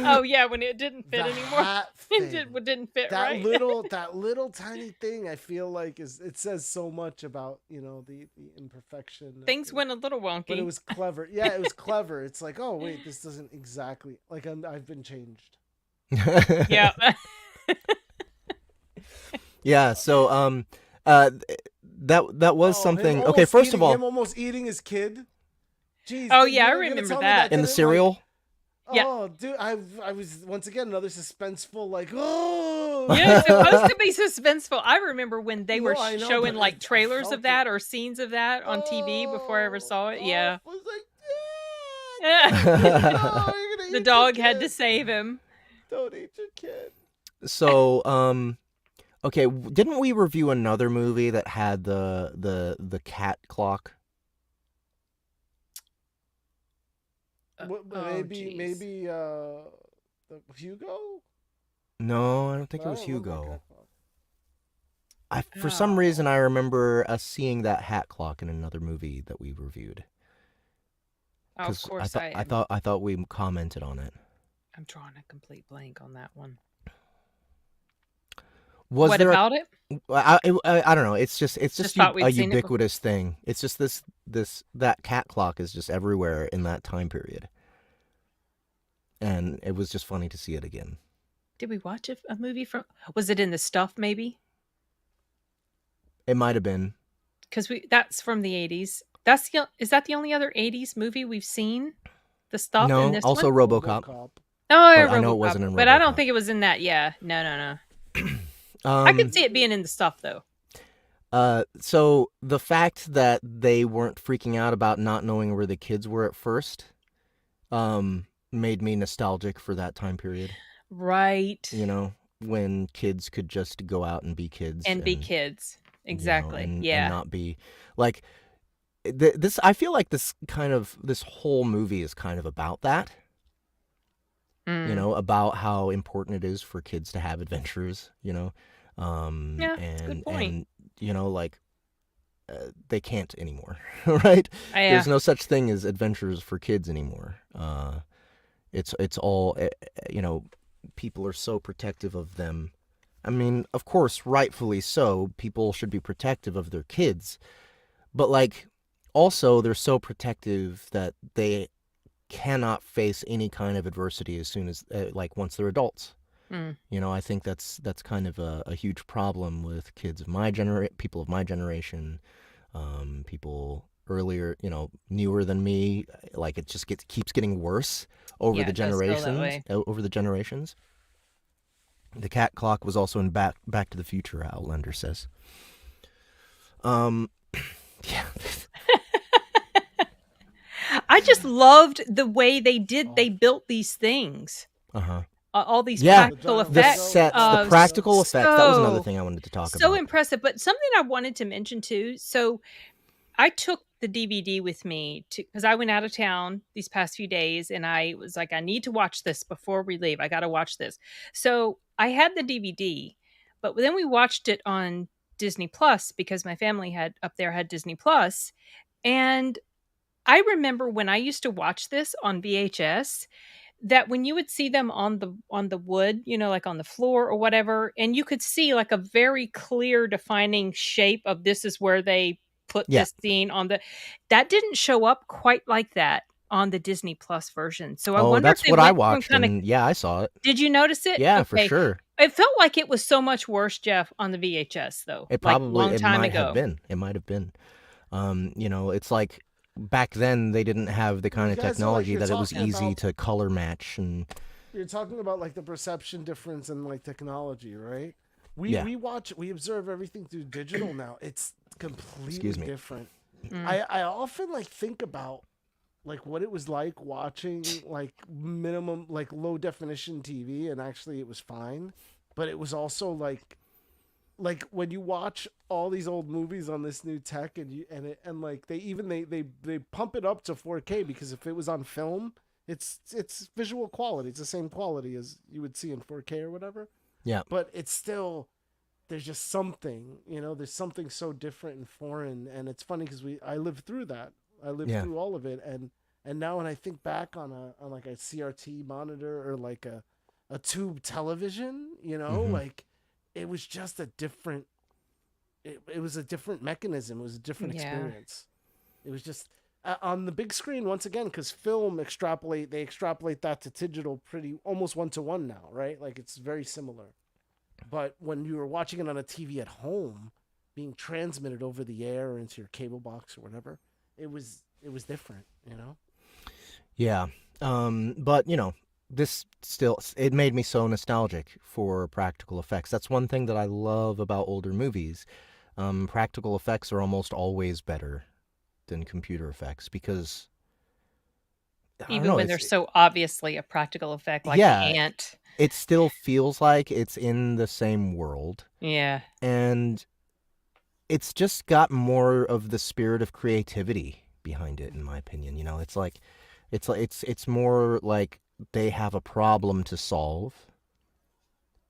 Oh, yeah, when it didn't fit anymore. Hat thing. It didn't fit that right. That little tiny thing, I feel like, it says so much about, the imperfection. Things went a little wonky. But it was clever. Yeah, it was clever. It's like, oh, wait, this doesn't exactly... Like, I've been changed. Yeah. Yeah, so that was something. Okay, first of all, him almost eating his kid. Jeez, oh yeah, I remember that in the cereal. Like, oh, dude, I was once again another suspenseful like yeah, it's supposed to be suspenseful. I remember when they were showing like trailers of that or scenes of that on TV before I ever saw it. Yeah, I was like, the dog had to save him. Don't eat your kid. So, okay, didn't we review another movie that had the cat clock? Maybe Hugo? No, I don't think it was Hugo. For some reason, I remember us seeing that hat clock in another movie that we reviewed. Oh, of course, I thought we commented on it. I'm drawing a complete blank on that one. What about it? I don't know. It's just a ubiquitous thing. It's just that cat clock is just everywhere in that time period, and it was just funny to see it again. Did we watch a movie from? Was it in The Stuff? Maybe it might have been because that's from the 80s. Is that the only other 80s movie we've seen? The stuff in No, this also one? RoboCop. Oh, But RoboCop. I know it wasn't in RoboCop. But I don't think it was in that. Yeah. No. I could see it being in the stuff, though. So the fact that they weren't freaking out about not knowing where the kids were at first made me nostalgic for that time period. Right. You know, when kids could just go out and be kids. And be kids. Exactly. And yeah. And not be like this. I feel like this whole movie is kind of about that. You know, about how important it is for kids to have adventures. You know, yeah, that's a good point. And you know, like they can't anymore, right? Yeah. There's no such thing as adventures for kids anymore. It's all you know. People are so protective of them. I mean, of course, rightfully so. People should be protective of their kids, but like, also they're so protective that they cannot face any kind of adversity as soon as like once they're adults. You know, I think that's kind of a huge problem with kids of my people of my generation, people earlier, you know, newer than me. Like it just keeps getting worse over the generations. The cat clock was also in Back to the Future, Outlander says. Yeah. I just loved the way they built these things. All these practical effects. The sets, the practical effects. That was another thing I wanted to talk about. So impressive. But something I wanted to mention too. So I took the DVD with me because I went out of town these past few days, and I was like, I need to watch this before we leave. I got to watch this. So I had the DVD, but then we watched it on Disney Plus because my family had Disney Plus, and I remember when I used to watch this on VHS, that when you would see them on the wood, you know, like on the floor or whatever, and you could see like a very clear defining shape of this is where they put this scene on that didn't show up quite like that on the Disney Plus version. So I wonder that's if what I watched. Yeah, I saw it. Did you notice it? Yeah, for sure. It felt like it was so much worse, Jeff, on the VHS though. It probably It might have been. You know, it's like back then they didn't have the kind of technology that it was easy to color match. And you're talking about like the perception difference in like technology, right? We observe everything through digital now. It's completely different. I often like think about like what it was like watching like minimum like low definition TV, and actually it was fine, but it was also like when you watch all these old movies on this new tech and like they pump it up to 4K because if it was on film, it's visual quality. It's the same quality as you would see in 4K or whatever. Yeah. But it's still, there's just something, you know, there's something so different and foreign. And it's funny because I lived through that. I lived through all of it. And now when I think back on like a CRT monitor or like a tube television, you know, like it was just a different, it was a different mechanism. It was a different experience. It was just on the big screen once again, because film they extrapolate that to digital pretty almost 1-to-1 now, right? Like it's very similar. But when you were watching it on a TV at home, being transmitted over the air or into your cable box or whatever, it was different, you know? Yeah. But you know, it made me so nostalgic for practical effects. That's one thing that I love about older movies. Practical effects are almost always better than computer effects because even when they're so obviously a practical effect, like the ant, it still feels like it's in the same world. Yeah, and it's just got more of the spirit of creativity behind it, in my opinion. You know, it's more like they have a problem to solve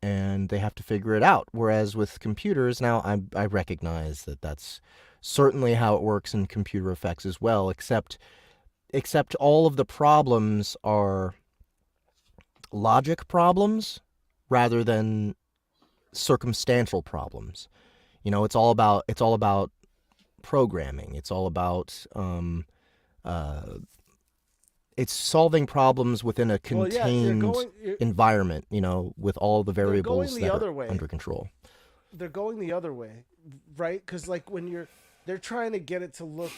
and they have to figure it out. Whereas with computers, now I recognize that that's certainly how it works in computer effects as well, except all of the problems are logic problems rather than circumstantial problems. You know, it's all about programming. It's all about it's solving problems within a contained environment, you know, with all the variables that are under control. They're going the other way, right? Because like when they're trying to get it to look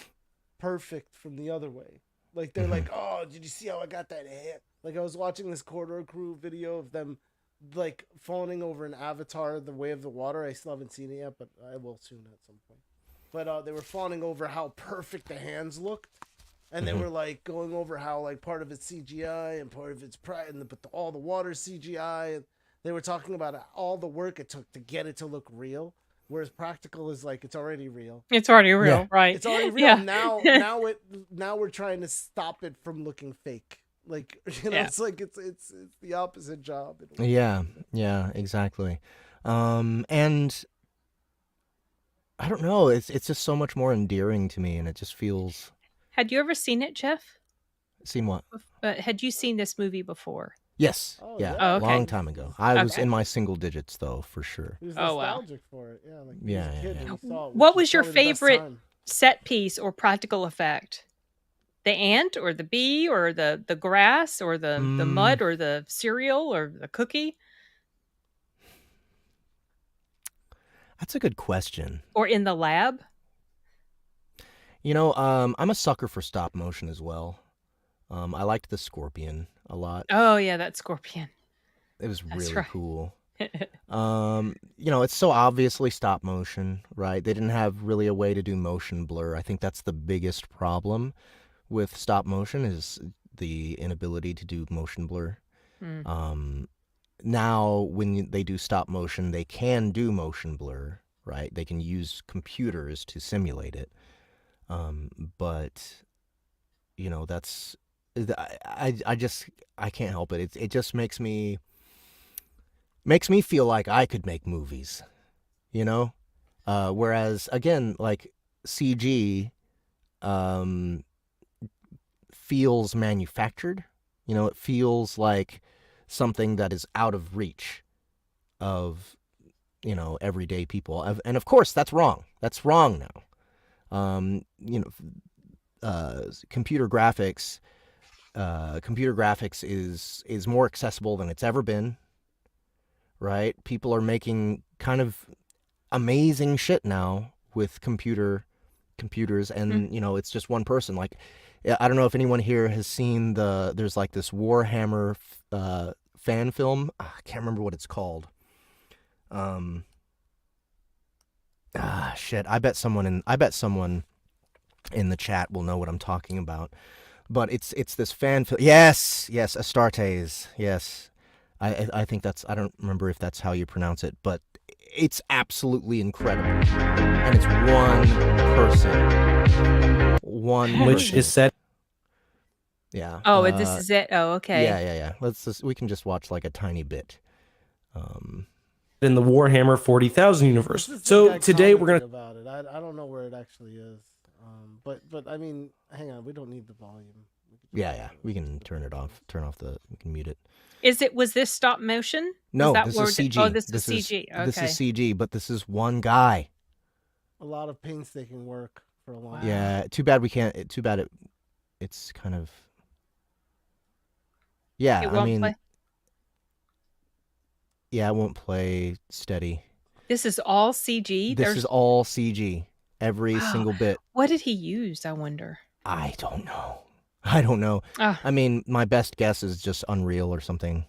perfect from the other way. Like they're like, oh, did you see how I got that hand? Like I was watching this Corridor Crew video of them like fawning over an Avatar, The Way of the Water. I still haven't seen it yet, but I will soon at some point. But they were fawning over how perfect the hands looked. And they were like going over how like part of it's CGI and part of it's but all the water CGI. And they were talking about all the work it took to get it to look real. Whereas practical is like it's already real. It's already real, right? It's already real. Yeah. Now we're trying to stop it from looking fake. Like it's like it's the opposite job. Yeah, exactly. And I don't know. It's just so much more endearing to me, and it just feels. Had you ever seen it, Jeff? Seen what? Had you seen this movie before? Yes. Oh, yeah. Oh, okay. Long time ago. I was in my single digits though, for sure. He was nostalgic for it. Yeah. Like yeah. What was your favorite set piece or practical effect? The ant or the bee or the grass or the mud or the cereal or the cookie? That's a good question. Or in the lab? You know, I'm a sucker for stop motion as well. I liked the scorpion a lot. Oh yeah, that scorpion. It was really cool. You know, it's so obviously stop motion, right? They didn't have really a way to do motion blur. I think that's the biggest problem with stop motion is the inability to do motion blur. Now, when they do stop motion, they can do motion blur, right? They can use computers to simulate it. But, you know, that's... I can't help it. It just makes me feel like I could make movies, you know? Whereas, again, like, CG... feels manufactured. You know, it feels like something that is out of reach of, you know, everyday people. And of course, that's wrong. That's wrong now. You know, computer graphics is more accessible than it's ever been, right? People are making kind of amazing shit now with computers, and, you know, it's just one person. Like, I don't know if anyone here has seen there's like this Warhammer fan film. I can't remember what it's called. Shit. I bet someone in the chat will know what I'm talking about. But it's this fan film. Yes, Astartes. Yes. I think that's, I don't remember if that's how you pronounce it, but it's absolutely incredible. And it's one person. Which is set. Yeah. Oh, this is it? Oh, okay. Yeah. We can just watch like a tiny bit. In the Warhammer 40,000 universe. So today we're gonna about it. I don't know where it actually is. But I mean, hang on, we don't need the volume. Yeah. We can turn it off. We can mute it. Was this stop motion? No, this is CG. Oh, this is CG. Okay. This is CG, but this is one guy. A lot of painstaking work for a long time. Yeah, too bad we can't. Too bad it's kind of. Yeah, it won't play? Yeah, it won't play steady. This is all CG? This is all CG. Every single bit. What did he use, I wonder? I don't know. I mean, my best guess is just Unreal or something,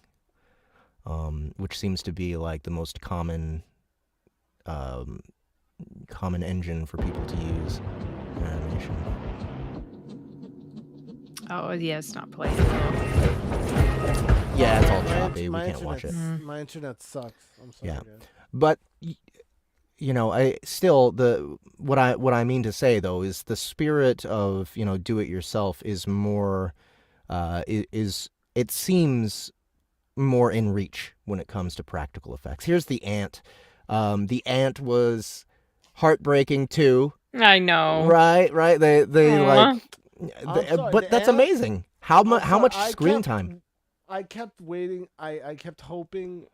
which seems to be like the most common engine for people to use in animation. Oh, yeah, it's not playing. Yeah, it's all choppy. We can't watch it. My internet sucks. I'm sorry. Yeah, but you know, what I mean to say though is the spirit of, you know, do it yourself is more it seems more in reach when it comes to practical effects. Here's the ant. The ant was heartbreaking too. I know. Right. They like, but that's amazing. How much screen time? I kept waiting. I kept hoping,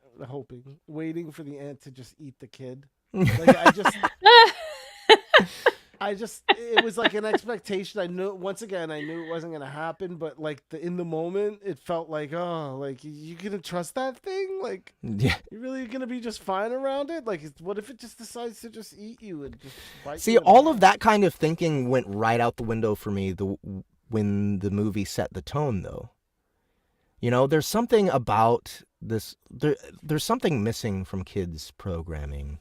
waiting for the ant to just eat the kid. Like it was like an expectation. I knew it wasn't gonna happen, but like in the moment, it felt like, oh, like you gonna trust that thing? Like, yeah, you're really gonna be just fine around it? Like, what if it just decides to just eat you and just bite see, you in all half? of that kind of thinking went right out the window for me when the movie set the tone, though. You know, there's something about this. There's something missing from kids programming.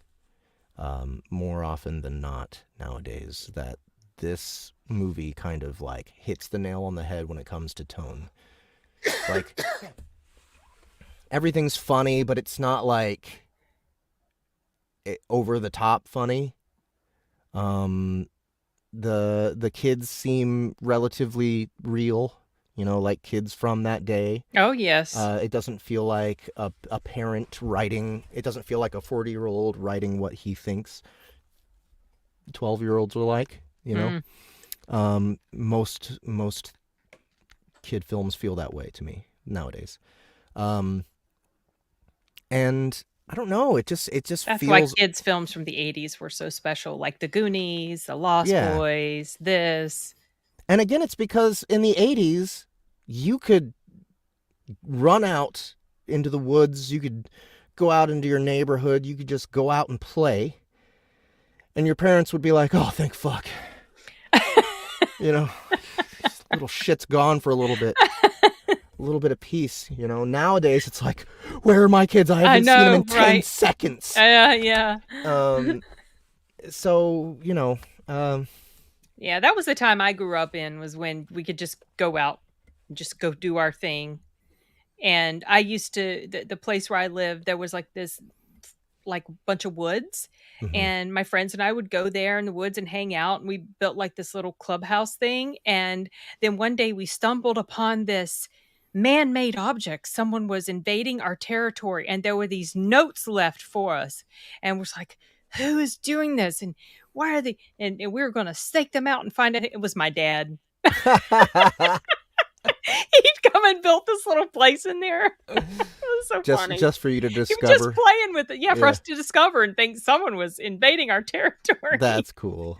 More often than not nowadays, that this movie kind of like hits the nail on the head when it comes to tone. Like, everything's funny, but it's not like over the top funny. The kids seem relatively real, you know, like kids from that day. Oh, yes. It doesn't feel like a parent writing. It doesn't feel like a 40-year-old writing what he thinks 12-year-olds are like, you know? Most kid films feel that way to me nowadays. And I don't know, it just That's feels... why kids' films from the 80s were so special, like The Goonies, The Lost Boys, this... And again, it's because in the 80s, you could run out into the woods, you could go out into your neighborhood, you could just go out and play, and your parents would be like, oh, thank fuck. You know, this little shit's gone for a little bit. A little bit of peace, you know. Nowadays, it's like, where are my kids? I haven't seen them in 10 seconds. Yeah. So, you know... yeah, that was the time I grew up in, was when we could just go out and just go do our thing. And I used to, the place where I lived, there was like this like bunch of woods. And my friends and I would go there in the woods and hang out. And we built like this little clubhouse thing. And then one day we stumbled upon this man-made object. Someone was invading our territory, and there were these notes left for us. And we're like, who is doing this? And why are they? And we were going to stake them out and find out it was my dad. He'd come and built this little place in there. It was so funny. Just for you to discover. He was just playing with it. Yeah, for us to discover and think someone was invading our territory. That's cool.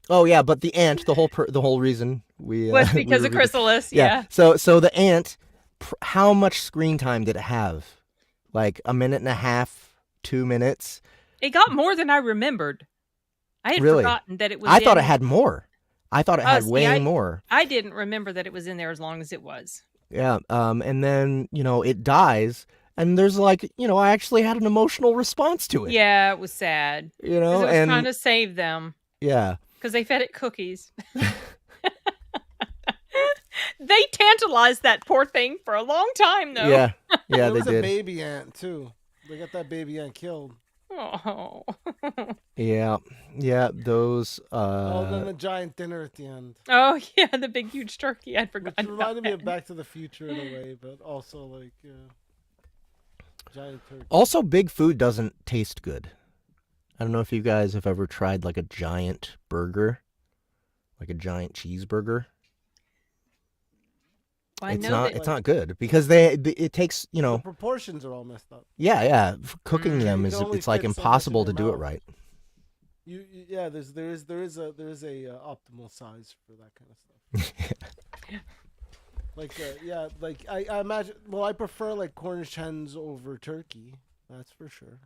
Oh yeah, but the ant, the whole reason we was because of Chrysalis. Yeah. So the ant, how much screen time did it have? Like a minute and a half, 2 minutes. It got more than I remembered. I had forgotten that it was. I thought it had more. I thought it had way more. I didn't remember that it was in there as long as it was. Yeah. And then, you know, it dies, and there's like, you know, I actually had an emotional response to it. Yeah, it was sad. You know, it was trying to save them. Yeah. Because they fed it cookies. They tantalized that poor thing for a long time, though. Yeah. Yeah, they did. There was a baby ant too. They got that baby ant killed. Oh. Yeah, those. Oh, then the giant dinner at the end. Oh yeah, the big huge turkey. I'd forgotten. Which reminded me of Back to the Future in a way, but also like giant turkey. Also, big food doesn't taste good. I don't know if you guys have ever tried like a giant burger, like a giant cheeseburger. It's not good because it takes, you know, the proportions are all messed up. Yeah. Cooking them it's like impossible to do it right. There is a optimal size for that kind of stuff. Like I imagine. Well, I prefer like Cornish hens over turkey. That's for sure.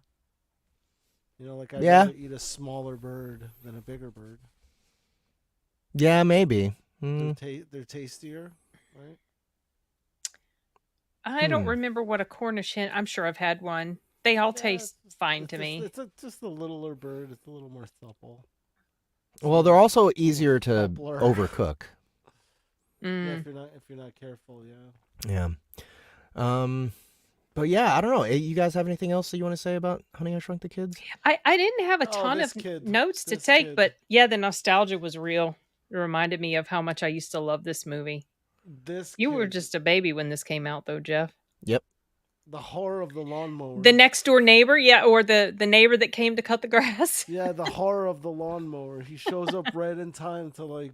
You know, like I'd rather eat a smaller bird than a bigger bird. Yeah, maybe. They're tastier, right? I don't remember what a Cornish hen. I'm sure I've had one. They all taste fine to me. It's just a littler bird. It's a little more supple. Well, they're also easier to overcook. Yeah, if you're not careful, Yeah. But yeah, I don't know. You guys have anything else that you want to say about Honey, I Shrunk the Kids? I didn't have a ton of notes to take, but yeah, the nostalgia was real. It reminded me of how much I used to love this movie. You were just a baby when this came out, though, Jeff. Yep. The horror of the lawnmower. The next door neighbor, or the neighbor that came to cut the grass. Yeah, the horror of the lawnmower. He shows up right in time to like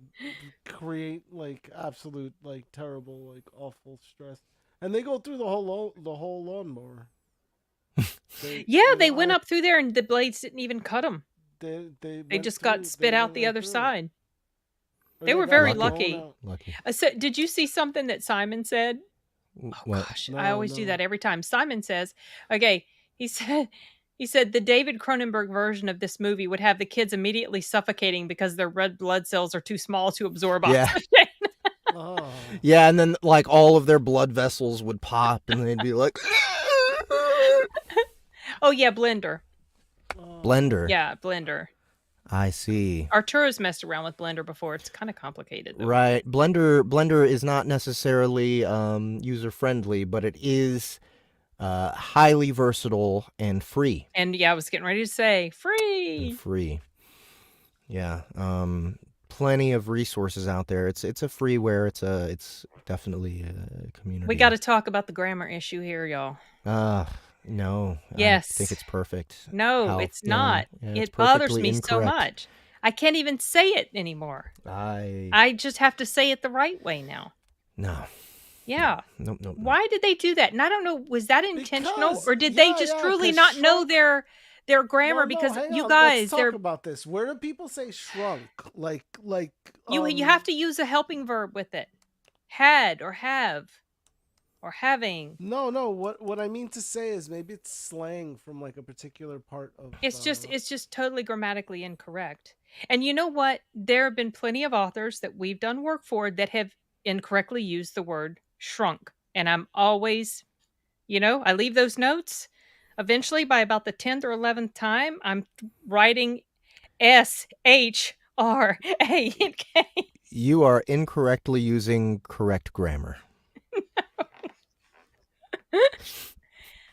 create like absolute like terrible like awful stress, and they go through the whole lawnmower. They went up through there, and the blades didn't even cut them. they just got spit out the other side. Or they were got very blown lucky. out. So, did you see something that Simon said? Oh What? gosh, No, I always do that every time. Simon says, okay, he said the David Cronenberg version of this movie would have the kids immediately suffocating because their red blood cells are too small to absorb oxygen. Oh. Yeah, and then like all of their blood vessels would pop, and they'd be like, oh yeah, Blender. Blender. Yeah, Blender. I see. Arturo's messed around with Blender before. It's kind of complicated, though. Right. Blender is not necessarily user friendly, but it is highly versatile and free. And yeah, I was getting ready to say free. And free. Yeah. Plenty of resources out there. It's a freeware. It's definitely a community. We got to talk about the grammar issue here, y'all. No. Yes. I think it's perfect. No, it's not. It bothers me so much. I can't even say it anymore. I just have to say it the right way now. No. Yeah. No. Why did they do that? And I don't know, was that intentional, or did they they just truly not know their grammar? Because you guys, let's talk about this. Where do people say shrunk? Like you have to use a helping verb with it. Had or have. Or having. No. What I mean to say is maybe it's slang from like a particular part of. It's just totally grammatically incorrect. And you know what? There have been plenty of authors that we've done work for that have incorrectly used the word shrunk. And I'm always, I leave those notes. Eventually, by about the 10th or 11th time, I'm writing SHRANK. You are incorrectly using correct grammar.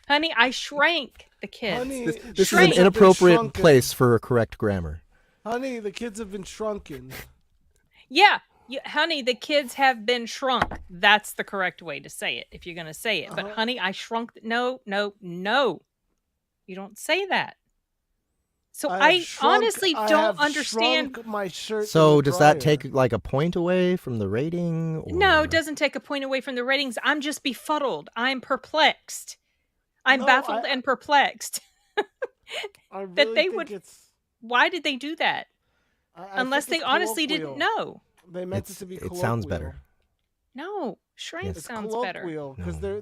Honey, I shrank the kids. Honey, this is an inappropriate place for correct grammar. Honey, the kids have been shrunken. Yeah, honey, the kids have been shrunk. That's the correct way to say it, if you're going to say it. But honey, I shrunk. No. You don't say that. So I honestly don't understand. My shirt. So does that take like a point away from the rating? Or... No, it doesn't take a point away from the ratings. I'm just befuddled. I'm perplexed. I'm baffled and perplexed. I really that they think would. It's... Why did they do that? Unless they honestly didn't know. They meant it to be colloquial. It sounds better. No, Shrank sounds better. Because they're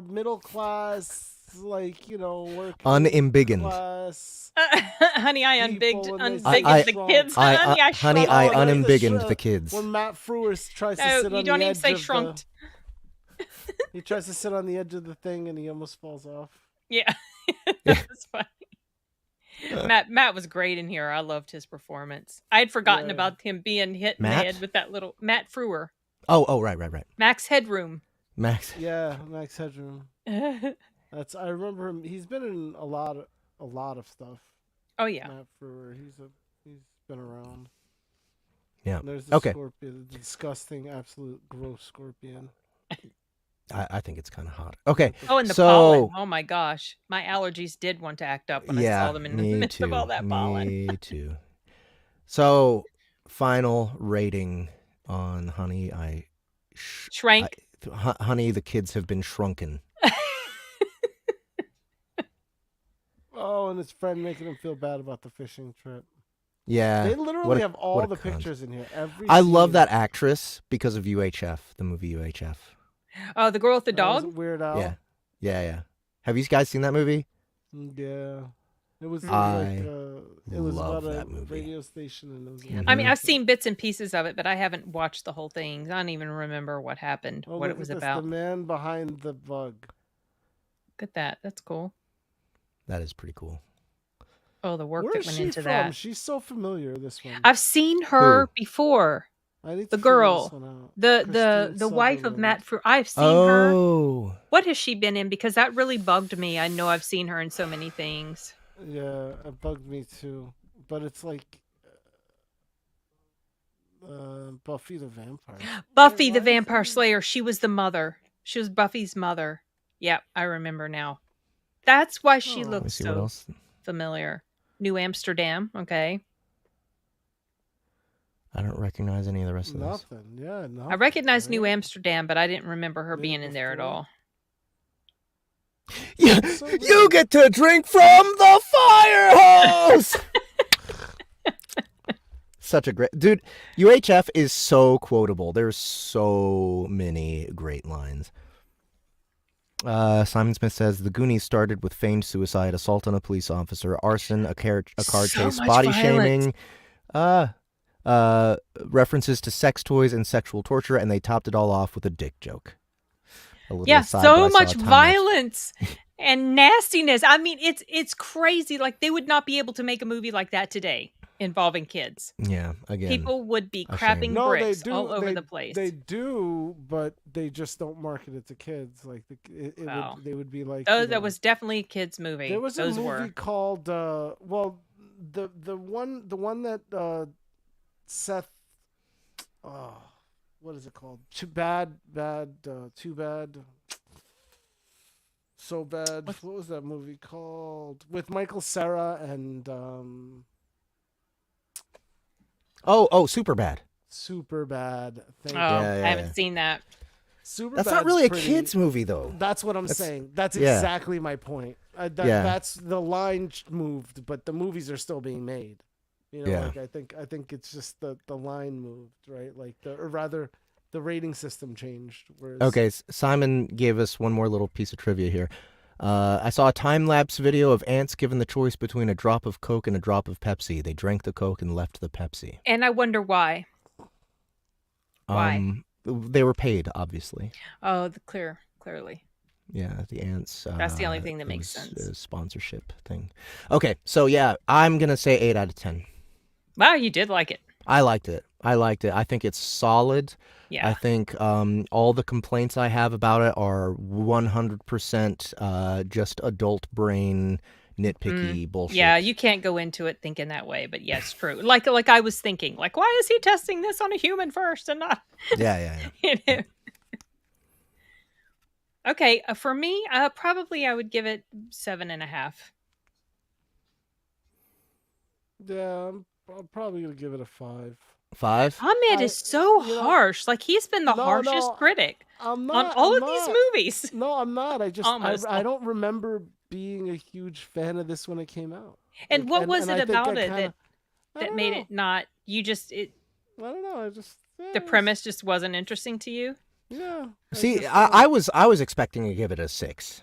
middle class. Like, working unembiggened. Honey, I unbigged the kids. Honey, I unembiggened the kids. When Matt Frewer tries to sit on the edge you don't even say shrunk. He tries to sit on the edge of the thing and he almost falls off. Yeah, that's funny. Matt was great in here. I loved his performance. I had forgotten about him being hit in the head with that little Matt Frewer. Oh, right. Max Headroom. Yeah, Max Headroom. I remember him. He's been in a lot of stuff. Oh yeah, Matt Frewer. He's been around. Yeah. And there's the scorpion, the disgusting, absolute gross scorpion. I think it's kind of hot. Okay. Oh, and the pollen. Oh my gosh, my allergies did want to act up when I saw them in the midst of all that pollen. Me too. So, final rating on Honey. Shrank. Honey, the kids have been shrunken. Oh, and his friend making him feel bad about the fishing trip. Yeah. They literally have all the pictures in here. I love that actress because of UHF, the movie UHF. Oh, the girl with the dog? Weird Al. Yeah. Have you guys seen that movie? Yeah. It was it was love about that a movie. radio station. And it was I mean, I've seen bits and pieces of it, but I haven't watched the whole thing. I don't even remember what happened, what it was about. The man behind the bug. Look at that. That's cool. That is pretty cool. Oh, the work that went into from? that. She's so familiar, this one. I've seen her before. The girl, the wife of Matt Frewer. I've seen her. What has she been in? Because that really bugged me. I know I've seen her in so many things. Yeah, it bugged me too. But it's like Buffy the Vampire. Buffy the Vampire Slayer. She was the mother. She was Buffy's mother. Yep, I remember now. That's why she looks so familiar. New Amsterdam. Okay. I don't recognize any of the rest of this. Nothing. I recognize New Amsterdam, but I didn't remember her being in there at all. You get to drink from the fire hose. Such a great dude. UHF is so quotable. There's so many great lines. Simon Smith says the Goonies started with feigned suicide, assault on a police officer, arson, a card chase, body shaming, references to sex toys and sexual torture, and they topped it all off with a dick joke. So much violence and nastiness. I mean, it's crazy. Like, they would not be able to make a movie like that today involving kids. Yeah, again, people would be crapping bricks all over the place. They do, but they just don't market it to kids. Like they would be like. Oh, that was definitely a kids movie. There was a movie called the one that Seth. Oh, what is it called? Too bad. So bad. What was that movie called? With Michael Cera and Oh, Super Bad. Super Bad. I haven't seen that. That's not really a kids movie, though. That's what I'm saying. That's exactly my point. That's the line moved, but the movies are still being made. You know, like I think it's just the line moved, right? Like or rather, the rating system changed. Whereas... Okay, Simon gave us one more little piece of trivia here. I saw a time-lapse video of ants given the choice between a drop of Coke and a drop of Pepsi. They drank the Coke and left the Pepsi. And I wonder why. Why? They were paid, obviously. Oh, clearly. Yeah, the ants. That's the only thing that makes sense. A sponsorship thing. Okay, so yeah, I'm going to say 8 out of 10. Wow, you did like it. I liked it. I think it's solid. Yeah. I think all the complaints I have about it are 100% just adult brain nitpicky bullshit. Yeah, you can't go into it thinking that way, but yes, true. Like I was thinking, like, why is he testing this on a human first and not? Yeah. You know? Okay, for me, probably I would give it 7.5. Yeah, I'm probably gonna give it a 5. 5? Ahmed is so harsh. Like, he's been the harshest critic on all of these movies. No, I'm not. I I don't remember being a huge fan of this when it came out. And what was it about it that made it not? I don't know. The premise just wasn't interesting to you. Yeah. See, I was expecting to give it a 6.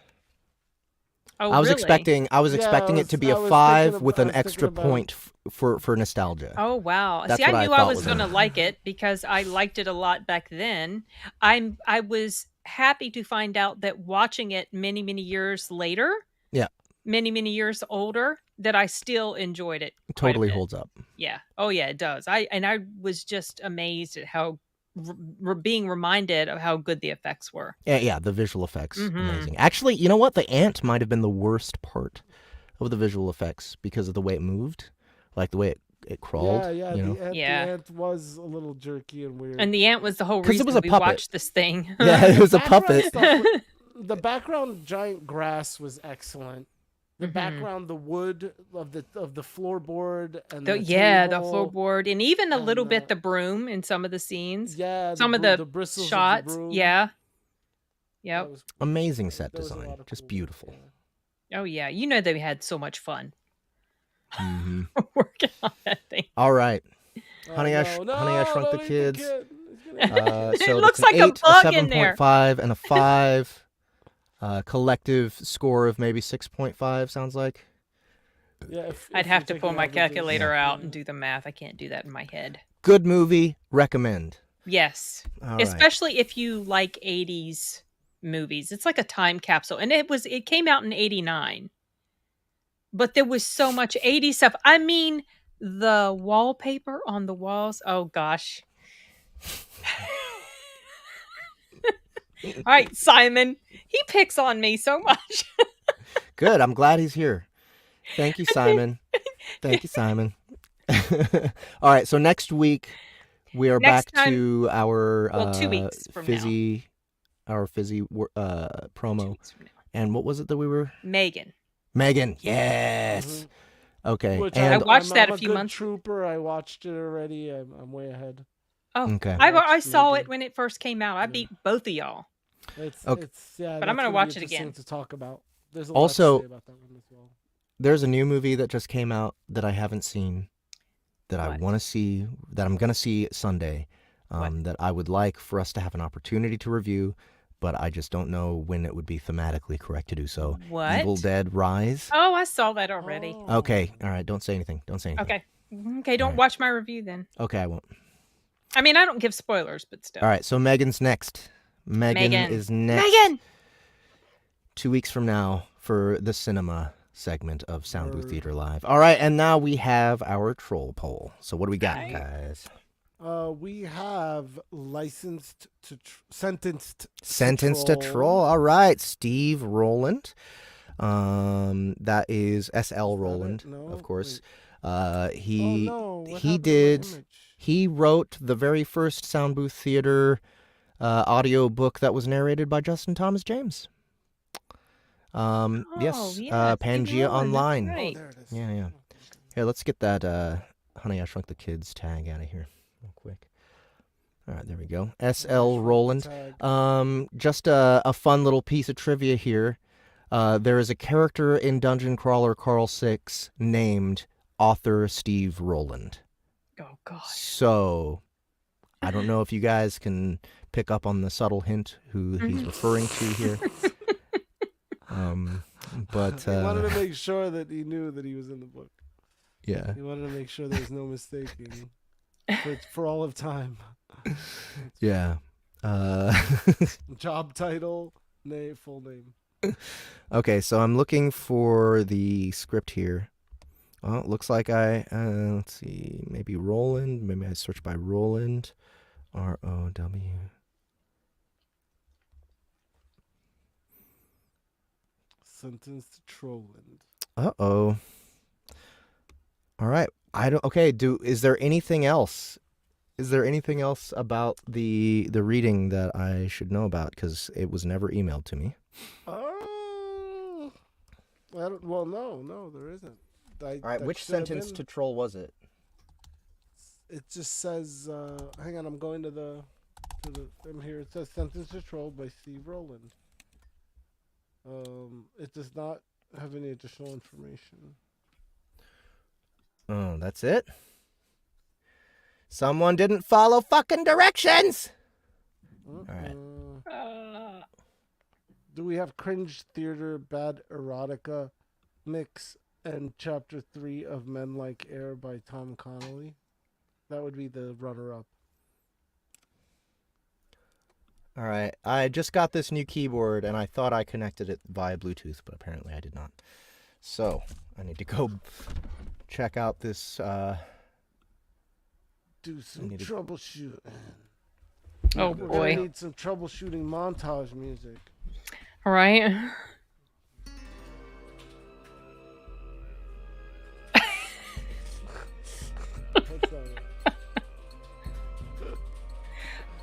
Oh, I was really? expecting it to be a 5 with an extra point for nostalgia. Oh wow! That's See, I knew I was going to like it because I liked it a lot back then. I was happy to find out that watching it many years later, many years older, that I still enjoyed it. It totally holds up. Yeah. Oh yeah, it does. I was just amazed at how being reminded of how good the effects were. Yeah, the visual effects, amazing. Actually, you know what? The ant might have been the worst part of the visual effects because of the way it moved, like the way it crawled. Yeah, you know? The ant was a little jerky and weird. And the ant was the whole reason we watched this thing. Yeah, it was a puppet. The background giant grass was excellent. The background, the wood of the floorboard and the floorboard, and even a little bit the broom in some of the scenes. Yeah, some of the shots. Yeah. Yep. Amazing set design, just beautiful. Yeah. Oh yeah, you know they had so much fun working on that thing. All right, Honey, I Shrunk the Kids. It so looks like a bug in there. 7.5 and a 5. Collective score of maybe 6.5 sounds like. Yeah, I'd have to pull my calculator out and do the math. I can't do that in my head. Good movie, recommend. Yes, all especially right. if you like 80s movies. It's like a time capsule, and it came out in 89. But there was so much 80s stuff. I mean, the wallpaper on the walls. Oh gosh. All right, Simon. He picks on me so much. Good. I'm glad he's here. Thank you, Simon. Thank you, Simon. All right. So next week we are back to our 2 weeks from fizzy promo. And what was it that we were? Megan. Yes. Okay. And I watched that a few months. Trooper. I watched it already. I'm way ahead. Oh, okay. I saw it when it first came out. I beat both of y'all. It's but I'm gonna watch it again to talk about. There's a Also, lot to say about that one as well. There's a new movie that just came out that I haven't seen that I want to see, that I'm going to see Sunday, that I would like for us to have an opportunity to review, but I just don't know when it would be thematically correct to do so. What? Evil Dead Rise. Oh, I saw that already. Oh. Okay. All right. Don't say anything. Don't say anything. Okay. Don't watch my review then. Okay, I won't. I mean, I don't give spoilers, but still. All right. So Megan's next. Megan is next. Megan! 2 weeks from now for the cinema segment of Soundbooth Theater Live. All right. And now we have our troll poll. So what do we got, guys? We have sentenced to troll. All right, Steve Rowland. That is SL Rowland, of course. He wrote the very first Soundbooth Theater audio book that was narrated by Justin Thomas James. Pangea Online. Right. Oh, there it is. Yeah. Here, let's get that Honey, I Shrunk the Kids tag out of here real quick. All right, there we go. SL Rowland. Just a fun little piece of trivia here. There is a character in Dungeon Crawler Carl 6 named author Steve Rowland. Oh, gosh. So, I don't know if you guys can pick up on the subtle hint who he's referring to here. But he wanted to make sure that he knew that he was in the book. Yeah. He wanted to make sure there was no mistaking for all of time. Yeah. Job title, full name. Okay, so I'm looking for the script here. Well, it looks like let's see, maybe Rowland. Maybe I search by Rowland. R-O-W. Sentenced to Trolland. Uh-oh. All right. Is there anything else? Is there anything else about the reading that I should know about? Because it was never emailed to me. No, there isn't. All right, which sentence to troll was it? It just says, hang on, I'm going I'm here. It says sentence to troll by Steve Rowland. It does not have any additional information. Oh, that's it? Someone didn't follow fucking directions! All right. Do we have cringe theater, bad erotica mix, and chapter 3 of Men Like Air by Tom Connolly? That would be the runner-up. All right. I just got this new keyboard, and I thought I connected it via Bluetooth, but apparently I did not. So, I need to go check out this... Do some troubleshooting. Oh, We're boy. gonna need some troubleshooting montage music. All right.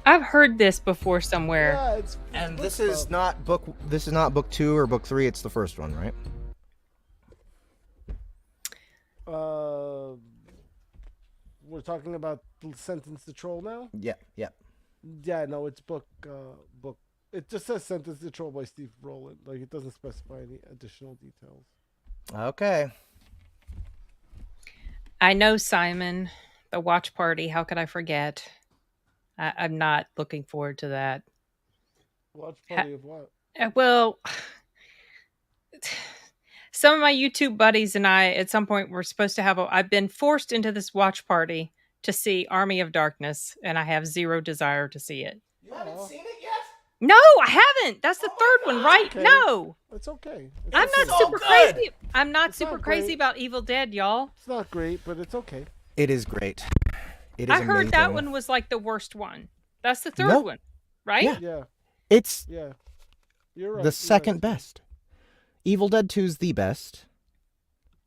I've heard this before somewhere. Yeah, and this is not book 2 or book 3, it's the first one, right? We're talking about Sentence to Troll now? Yeah. Yeah, no, it's book. It just says Sentence to Troll by Steve Rowland. Like, it doesn't specify any additional details. Okay. I know Simon, the watch party. How could I forget? I'm not looking forward to that. Watch party of what? Well, some of my YouTube buddies and I, at some point, were supposed to have I've been forced into this watch party to see Army of Darkness, and I have zero desire to see it. You haven't seen it yet? No, I haven't. That's the third one, right? Okay. No. It's okay. I'm not super crazy. I'm not super crazy about Evil Dead, y'all. It's not great, but it's okay. It is great. It is I heard amazing. that one was like the worst one. That's the third one, right? Yeah. It's You're right. the second best. Evil Dead 2 is the best.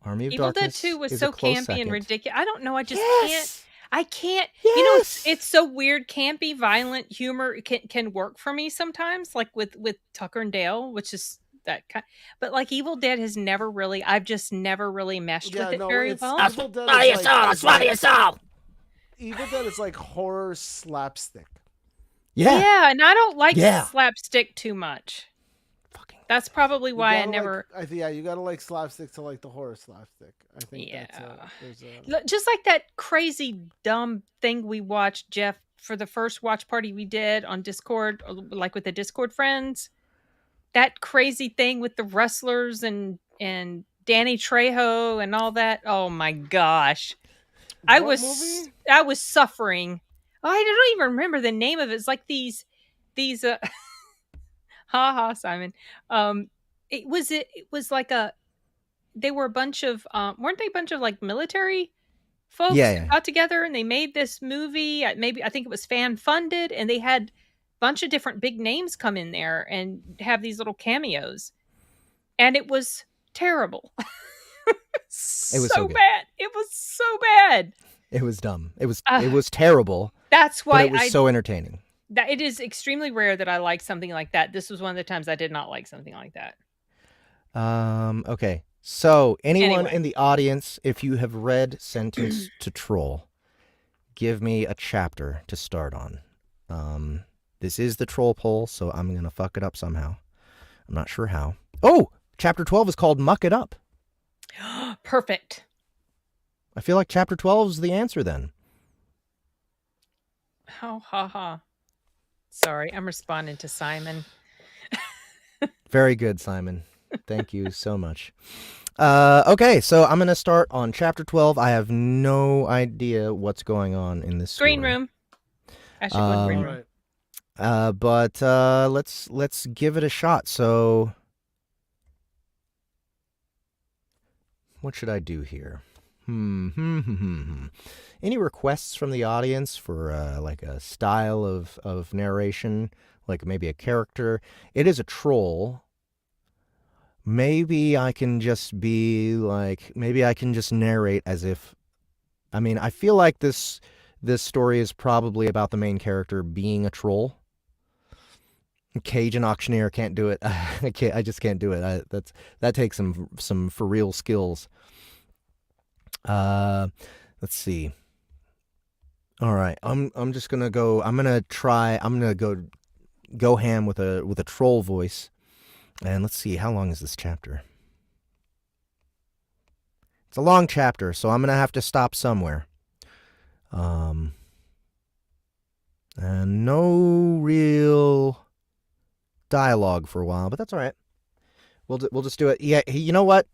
Army of Darkness Evil Dead 2 was is so a close campy second. and ridiculous. I don't know. I just can't. I can't. Yes. You know, it's so weird. Campy, violent humor can work for me sometimes, like with Tucker and Dale, which is that kind. But like Evil Dead has never really. I've just never really meshed with it very well. Evil Dead Swallow your soul! Evil Dead is like horror slapstick. Yeah. Yeah, and I don't like slapstick too much. Fucking That's probably why I never. You gotta like slapstick to like the horror slapstick. I think just like that crazy dumb thing we watched, Jeff, for the first watch party we did on Discord, like with the Discord friends. That crazy thing with the wrestlers and Danny Trejo and all that. Oh my gosh, I was suffering. I don't even remember the name of it. It's like these. Ha Simon. It was like they were a bunch of weren't they a bunch of like military folks got together and they made this movie. I think it was fan funded, and they had a bunch of different big names come in there and have these little cameos, and it was terrible. It was so bad. It was so bad. It was dumb. It was terrible. That's why it was so entertaining. That it is extremely rare that I like something like that. This was one of the times I did not like something like that. Okay. So anyone in the audience, if you have read Sentenced to Troll, give me a chapter to start on. This is the troll poll, so I'm going to fuck it up somehow. I'm not sure how. Oh, chapter 12 is called Muck It Up. Perfect. I feel like chapter 12 is the answer then. Oh, ha. Sorry, I'm responding to Simon. Very good, Simon. Thank you so much. Okay, so I'm going to start on chapter 12. I have no idea what's going on in this story. Green room. Actually, green room. But let's give it a shot. So what should I do here? Any requests from the audience for like a style of narration, like maybe a character? It is a troll. Maybe I can just narrate as if, I feel like this story is probably about the main character being a troll. Cajun auctioneer can't do it. I just can't do it. That takes some for real skills. Let's see. All right, I'm gonna go ham with a troll voice, and let's see, how long is this chapter? It's a long chapter, so I'm gonna have to stop somewhere. And no real dialogue for a while, but that's all right. We'll just do it. Yeah, you know what?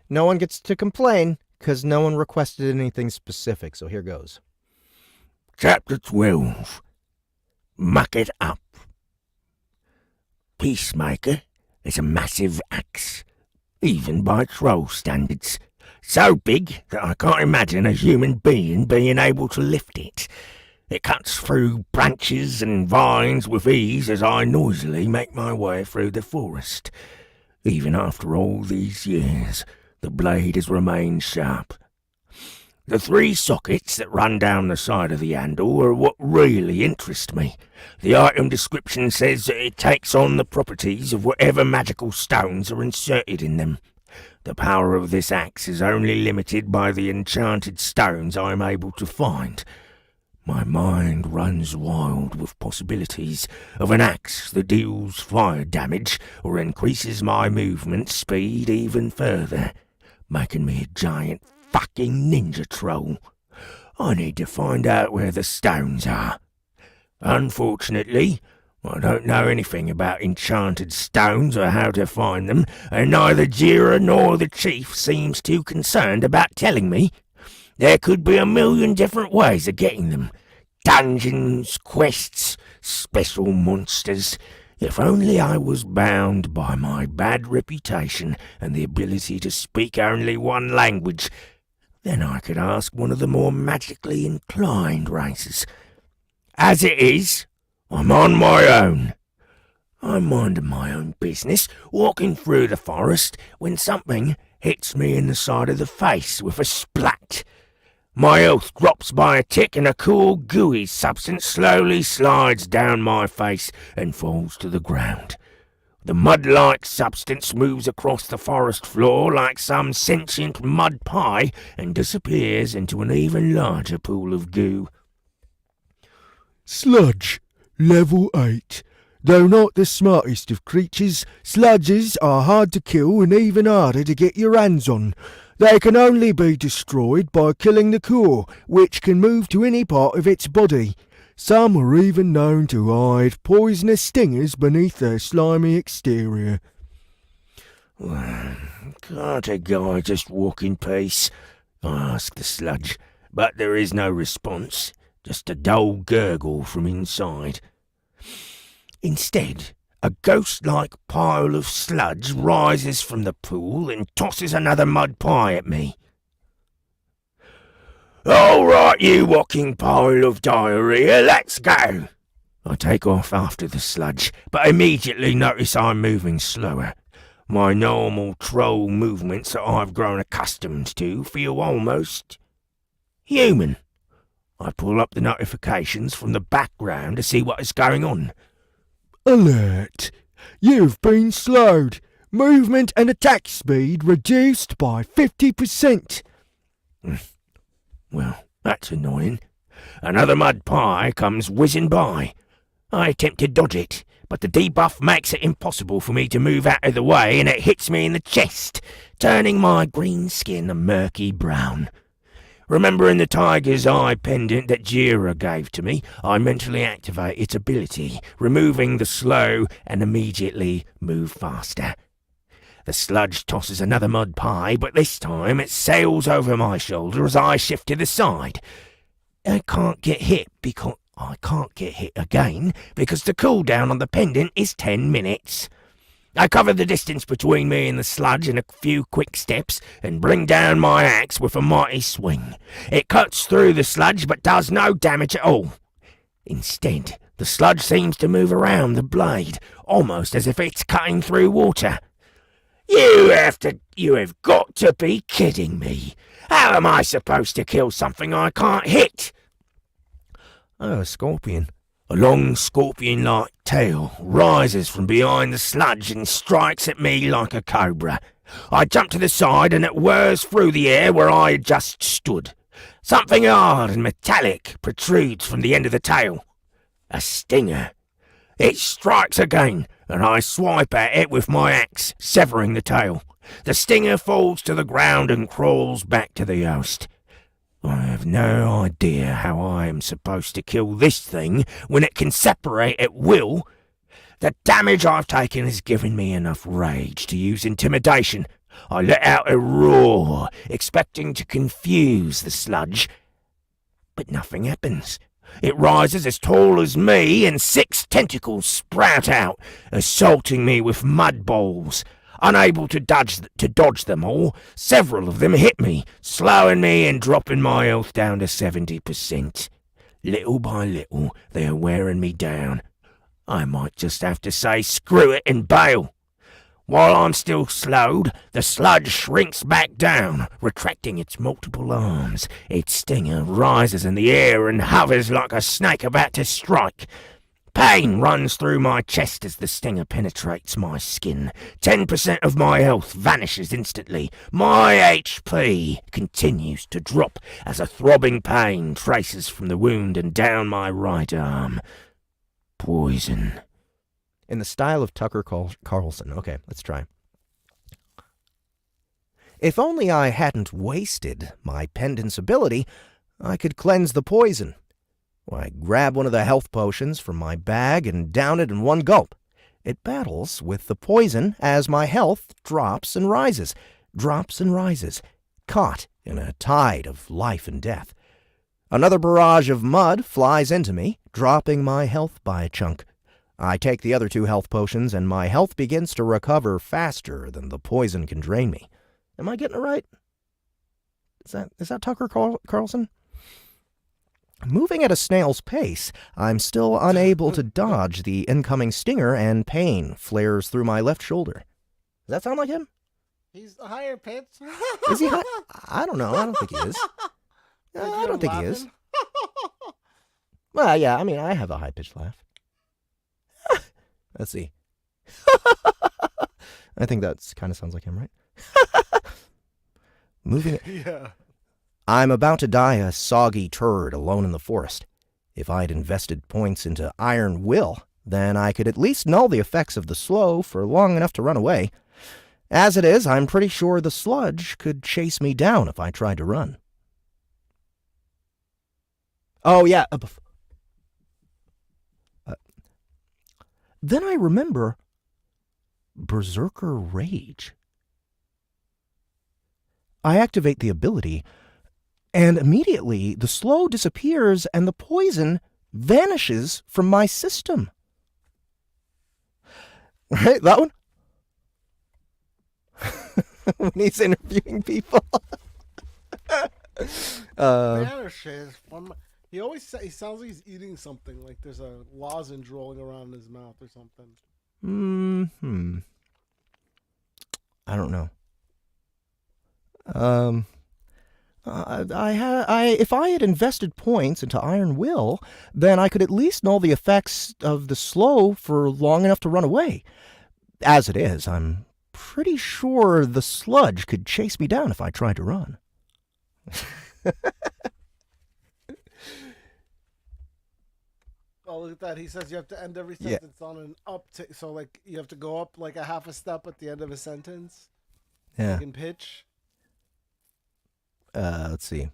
No one gets to complain because no one requested anything specific. So here goes. Chapter 12. Muck It Up. Peacemaker is a massive axe, even by troll standards. So big that I can't imagine a human being being able to lift it. It cuts through branches and vines with ease as I noisily make my way through the forest. Even after all these years, the blade has remained sharp. The 3 sockets that run down the side of the handle are what really interest me. The item description says that it takes on the properties of whatever magical stones are inserted in them. The power of this axe is only limited by the enchanted stones I am able to find. My mind runs wild with possibilities of an axe that deals fire damage or increases my movement speed even further, making me a giant fucking ninja troll. I need to find out where the stones are. Unfortunately, I don't know anything about enchanted stones or how to find them, and neither Jira nor the chief seems too concerned about telling me. There could be a million different ways of getting them. Dungeons, quests, special monsters. If only I was bound by my bad reputation and the ability to speak only one language, then I could ask one of the more magically inclined races. As it is, I'm on my own. I'm minding my own business, walking through the forest, when something hits me in the side of the face with a splat. My health drops by a tick and a cool, gooey substance slowly slides down my face and falls to the ground. The mud-like substance moves across the forest floor like some sentient mud pie and disappears into an even larger pool of goo. Sludge, level 8. Though not the smartest of creatures, sludges are hard to kill and even harder to get your hands on. They can only be destroyed by killing the core, which can move to any part of its body. Some are even known to hide poisonous stingers beneath their slimy exterior. Can't a guy just walk in peace? I ask the sludge, but there is no response, just a dull gurgle from inside. Instead, a ghost-like pile of sludge rises from the pool and tosses another mud pie at me. All right, you walking pile of diarrhea, let's go. I take off after the sludge, but immediately notice I'm moving slower. My normal troll movements that I've grown accustomed to feel almost human. I pull up the notifications from the background to see what is going on. Alert! You've been slowed. Movement and attack speed reduced by 50%. Well, that's annoying. Another mud pie comes whizzing by. I attempt to dodge it, but the debuff makes it impossible for me to move out of the way, and it hits me in the chest, turning my green skin a murky brown. Remembering the tiger's eye pendant that Jira gave to me, I mentally activate its ability, removing the slow and immediately move faster. The sludge tosses another mud pie, but this time it sails over my shoulder as I shift to the side. I can't get hit again because the cooldown on the pendant is 10 minutes. I cover the distance between me and the sludge in a few quick steps and bring down my axe with a mighty swing. It cuts through the sludge but does no damage at all. Instead, the sludge seems to move around the blade, almost as if it's cutting through water. You have got to be kidding me. How am I supposed to kill something I can't hit? Oh, a scorpion. A long scorpion-like tail rises from behind the sludge and strikes at me like a cobra. I jump to the side and it whirs through the air where I had just stood. Something hard and metallic protrudes from the end of the tail. A stinger. It strikes again, and I swipe at it with my axe, severing the tail. The stinger falls to the ground and crawls back to the host. I have no idea how I am supposed to kill this thing when it can separate at will. The damage I've taken has given me enough rage to use intimidation. I let out a roar, expecting to confuse the sludge. But nothing happens. It rises as tall as me, and 6 tentacles sprout out, assaulting me with mud balls. Unable to dodge them all, several of them hit me, slowing me and dropping my health down to 70%. Little by little, they are wearing me down. I might just have to say screw it and bail. While I'm still slowed, the sludge shrinks back down, retracting its multiple arms. Its stinger rises in the air and hovers like a snake about to strike. Pain runs through my chest as the stinger penetrates my skin. 10% of my health vanishes instantly. My HP continues to drop as a throbbing pain traces from the wound and down my right arm. Poison. In the style of Tucker Carlson. Okay, let's try. If only I hadn't wasted my pendant's ability, I could cleanse the poison. I grab one of the health potions from my bag and down it in one gulp. It battles with the poison as my health drops and rises, caught in a tide of life and death. Another barrage of mud flies into me, dropping my health by a chunk. I take the other 2 health potions, and my health begins to recover faster than the poison can drain me. Am I getting it right? Is that Tucker Carlson? Moving at a snail's pace, I'm still unable to dodge the incoming stinger, and pain flares through my left shoulder. Does that sound like him? He's the higher pitch. Is he high? I don't know. I don't think he is. I don't think he is. Well, yeah, I mean, I have a high-pitched laugh. Let's see. I think that kind of sounds like him, right? Moving. Yeah. I'm about to die a soggy turd alone in the forest. If I had invested points into Iron Will, then I could at least null the effects of the slow for long enough to run away. As it is, I'm pretty sure the sludge could chase me down if I tried to run. Oh, yeah. Then I remember Berserker Rage. I activate the ability, and immediately the slow disappears and the poison vanishes from my system. Right, that one? When he's interviewing people. Vanishes from... He sounds like he's eating something, like there's a lozenge rolling around in his mouth or something. I don't know. If I had invested points into Iron Will, then I could at least null the effects of the slow for long enough to run away. As it is, I'm pretty sure the sludge could chase me down if I tried to run. Oh, look at that. He says you have to end every sentence on an uptick. So, like, you have to go up like a half a step at the end of a sentence. Yeah. Like in pitch. Let's see.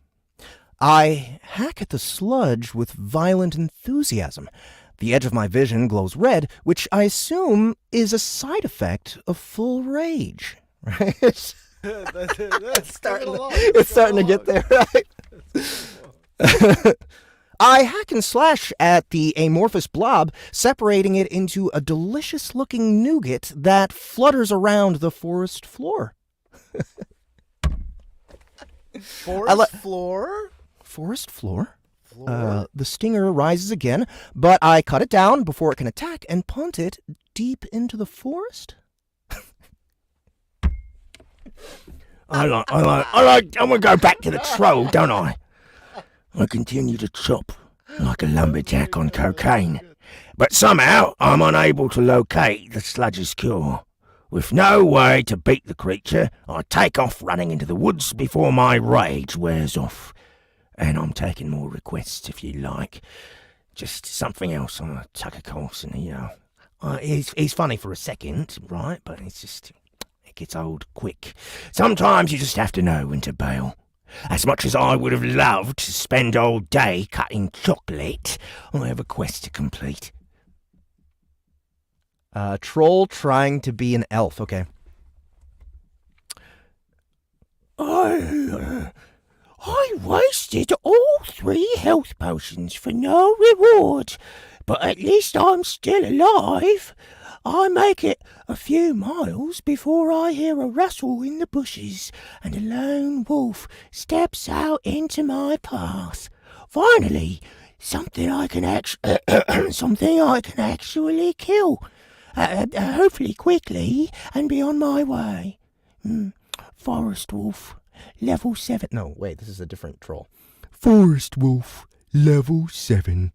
I hack at the sludge with violent enthusiasm. The edge of my vision glows red, which I assume is a side effect of full rage. Right? It's starting to get there, right? I hack and slash at the amorphous blob, separating it into a delicious-looking nougat that flutters around the forest floor. Forest floor? Forest floor? The stinger rises again, but I cut it down before it can attack and punt it deep into the forest. I'm gonna go back to the troll, don't I? I continue to chop like a lumberjack on cocaine, but somehow I'm unable to locate the sludge's cure. With no way to beat the creature, I take off running into the woods before my rage wears off. And I'm taking more requests if you like. Just something else on a Tucker Carlson, you know. He's funny for a second, right? But it gets old quick. Sometimes you just have to know when to bail. As much as I would have loved to spend all day cutting chocolate, I have a quest to complete. Troll trying to be an elf. Okay. I wasted all 3 health potions for no reward, but at least I'm still alive. I make it a few miles before I hear a rustle in the bushes and a lone wolf steps out into my path. Finally, something I can actually kill. Hopefully quickly and be on my way. Forest wolf, level 7. No, wait, this is a different troll. Forest wolf, level 7.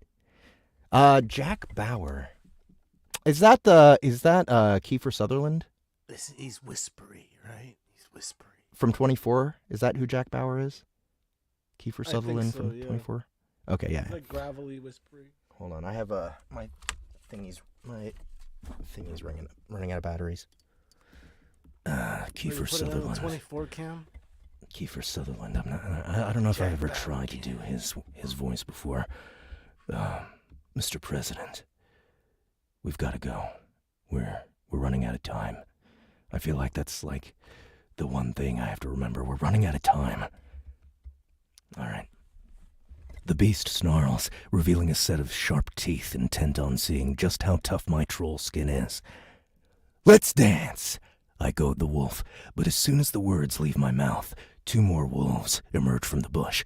Jack Bauer. Is that Kiefer Sutherland? He's whispery, right? He's whispery. From 24? Is that who Jack Bauer is? Kiefer Sutherland so, from yeah. 24? Okay, yeah. He's like gravelly, whispery. Hold on, I have my thingy's running out of batteries. Kiefer Sutherland. 24 cam. Kiefer Sutherland. I don't know if I've ever tried to do his voice before. Mr. President, we've got to go. We're running out of time. I feel like that's like the one thing I have to remember. We're running out of time. All right. The beast snarls, revealing a set of sharp teeth intent on seeing just how tough my troll skin is. Let's dance, I goad the wolf, but as soon as the words leave my mouth, 2 more wolves emerge from the bush.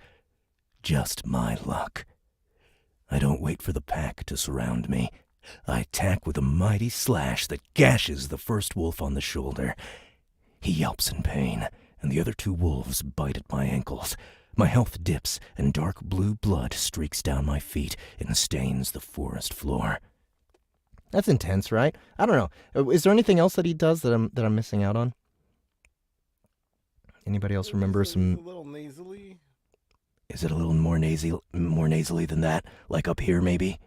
Just my luck. I don't wait for the pack to surround me. I attack with a mighty slash that gashes the first wolf on the shoulder. He yelps in pain, and the other 2 wolves bite at my ankles. My health dips, and dark blue blood streaks down my feet and stains the forest floor. That's intense, right? I don't know. Is there anything else that he does that I'm missing out on? Anybody else remember some? A little nasally. Is it a little more nasally than that? Like up here, maybe?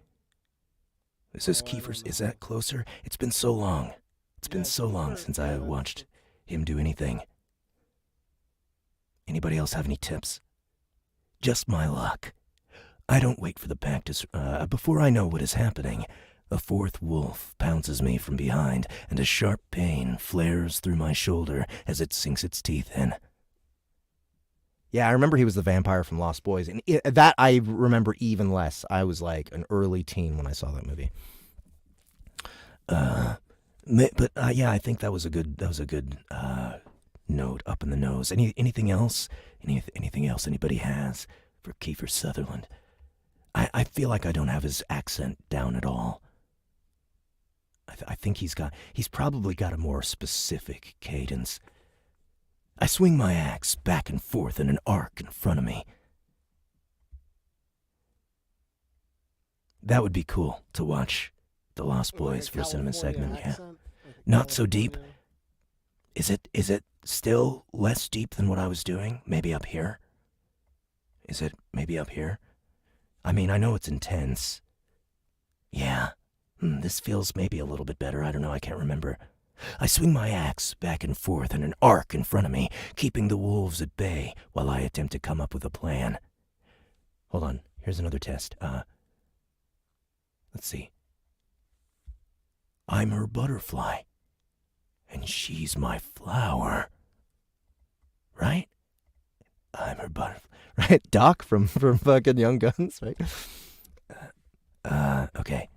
Is this Kiefer's? Is that closer? It's been so long. It's been so long since I watched him do anything. Anybody else have any tips? Just my luck. I don't wait for the pack to... before I know what is happening, a fourth wolf pounces me from behind, and a sharp pain flares through my shoulder as it sinks its teeth in. Yeah, I remember he was the vampire from Lost Boys, and that I remember even less. I was like an early teen when I saw that movie. Yeah, I think that was a good note up in the nose. Anything else? Anything else anybody has for Kiefer Sutherland? I feel like I don't have his accent down at all. I think he's probably got a more specific cadence. I swing my axe back and forth in an arc in front of me. That would be cool to watch The Lost Boys for a cinema segment, yeah. Not so deep. Is it still less deep than what I was doing? Maybe up here? Is it maybe up here? I mean, I know it's intense. Yeah. This feels maybe a little bit better. I don't know, I can't remember. I swing my axe back and forth in an arc in front of me, keeping the wolves at bay while I attempt to come up with a plan. Hold on, here's another test. Let's see. I'm her butterfly, and she's my flower. Right? I'm her butterfly. Right, Doc from fucking Young Guns, right? Okay.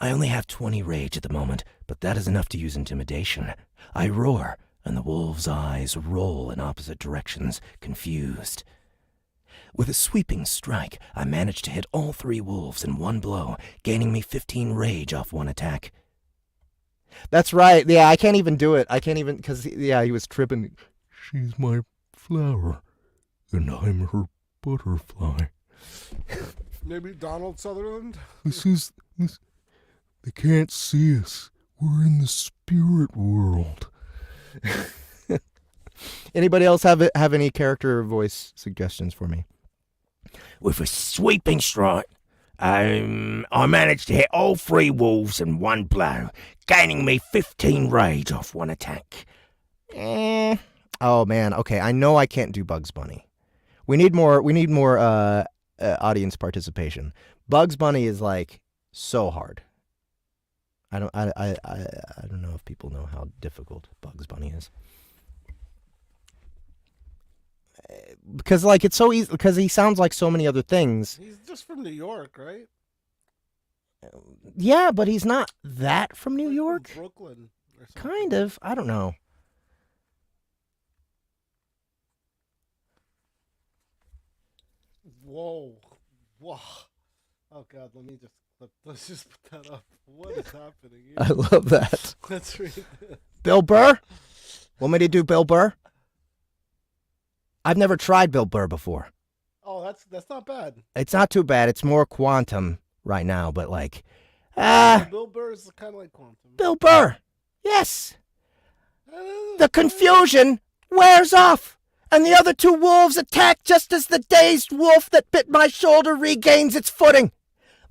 I only have 20 rage at the moment, but that is enough to use intimidation. I roar, and the wolves' eyes roll in opposite directions, confused. With a sweeping strike, I manage to hit all 3 wolves in one blow, gaining me 15 rage off one attack. That's right. Yeah, I can't even do it. I can't even, because, he was tripping. She's my flower, and I'm her butterfly. Maybe Donald Sutherland? This. They can't see us. We're in the spirit world. Anybody else have any character voice suggestions for me? With a sweeping strike, I managed to hit all 3 wolves in one blow, gaining me 15 rage off one attack. Oh man, okay. I know I can't do Bugs Bunny. We need more audience participation. Bugs Bunny is like so hard. I don't know if people know how difficult Bugs Bunny is. Because like it's so easy, because he sounds like so many other things. He's just from New York, right? Yeah, but he's not that from New York. From Brooklyn or something. Kind of. I don't know. Whoa. Oh God, let's just put that up. What is happening here? I love that. Let's read it. Bill Burr? Want me to do Bill Burr? I've never tried Bill Burr before. Oh, that's not bad. It's not too bad. It's more Quantum right now, but like... Bill Burr is kind of like Quantum. Bill Burr! Yes! The confusion wears off, and the other 2 wolves attack just as the dazed wolf that bit my shoulder regains its footing.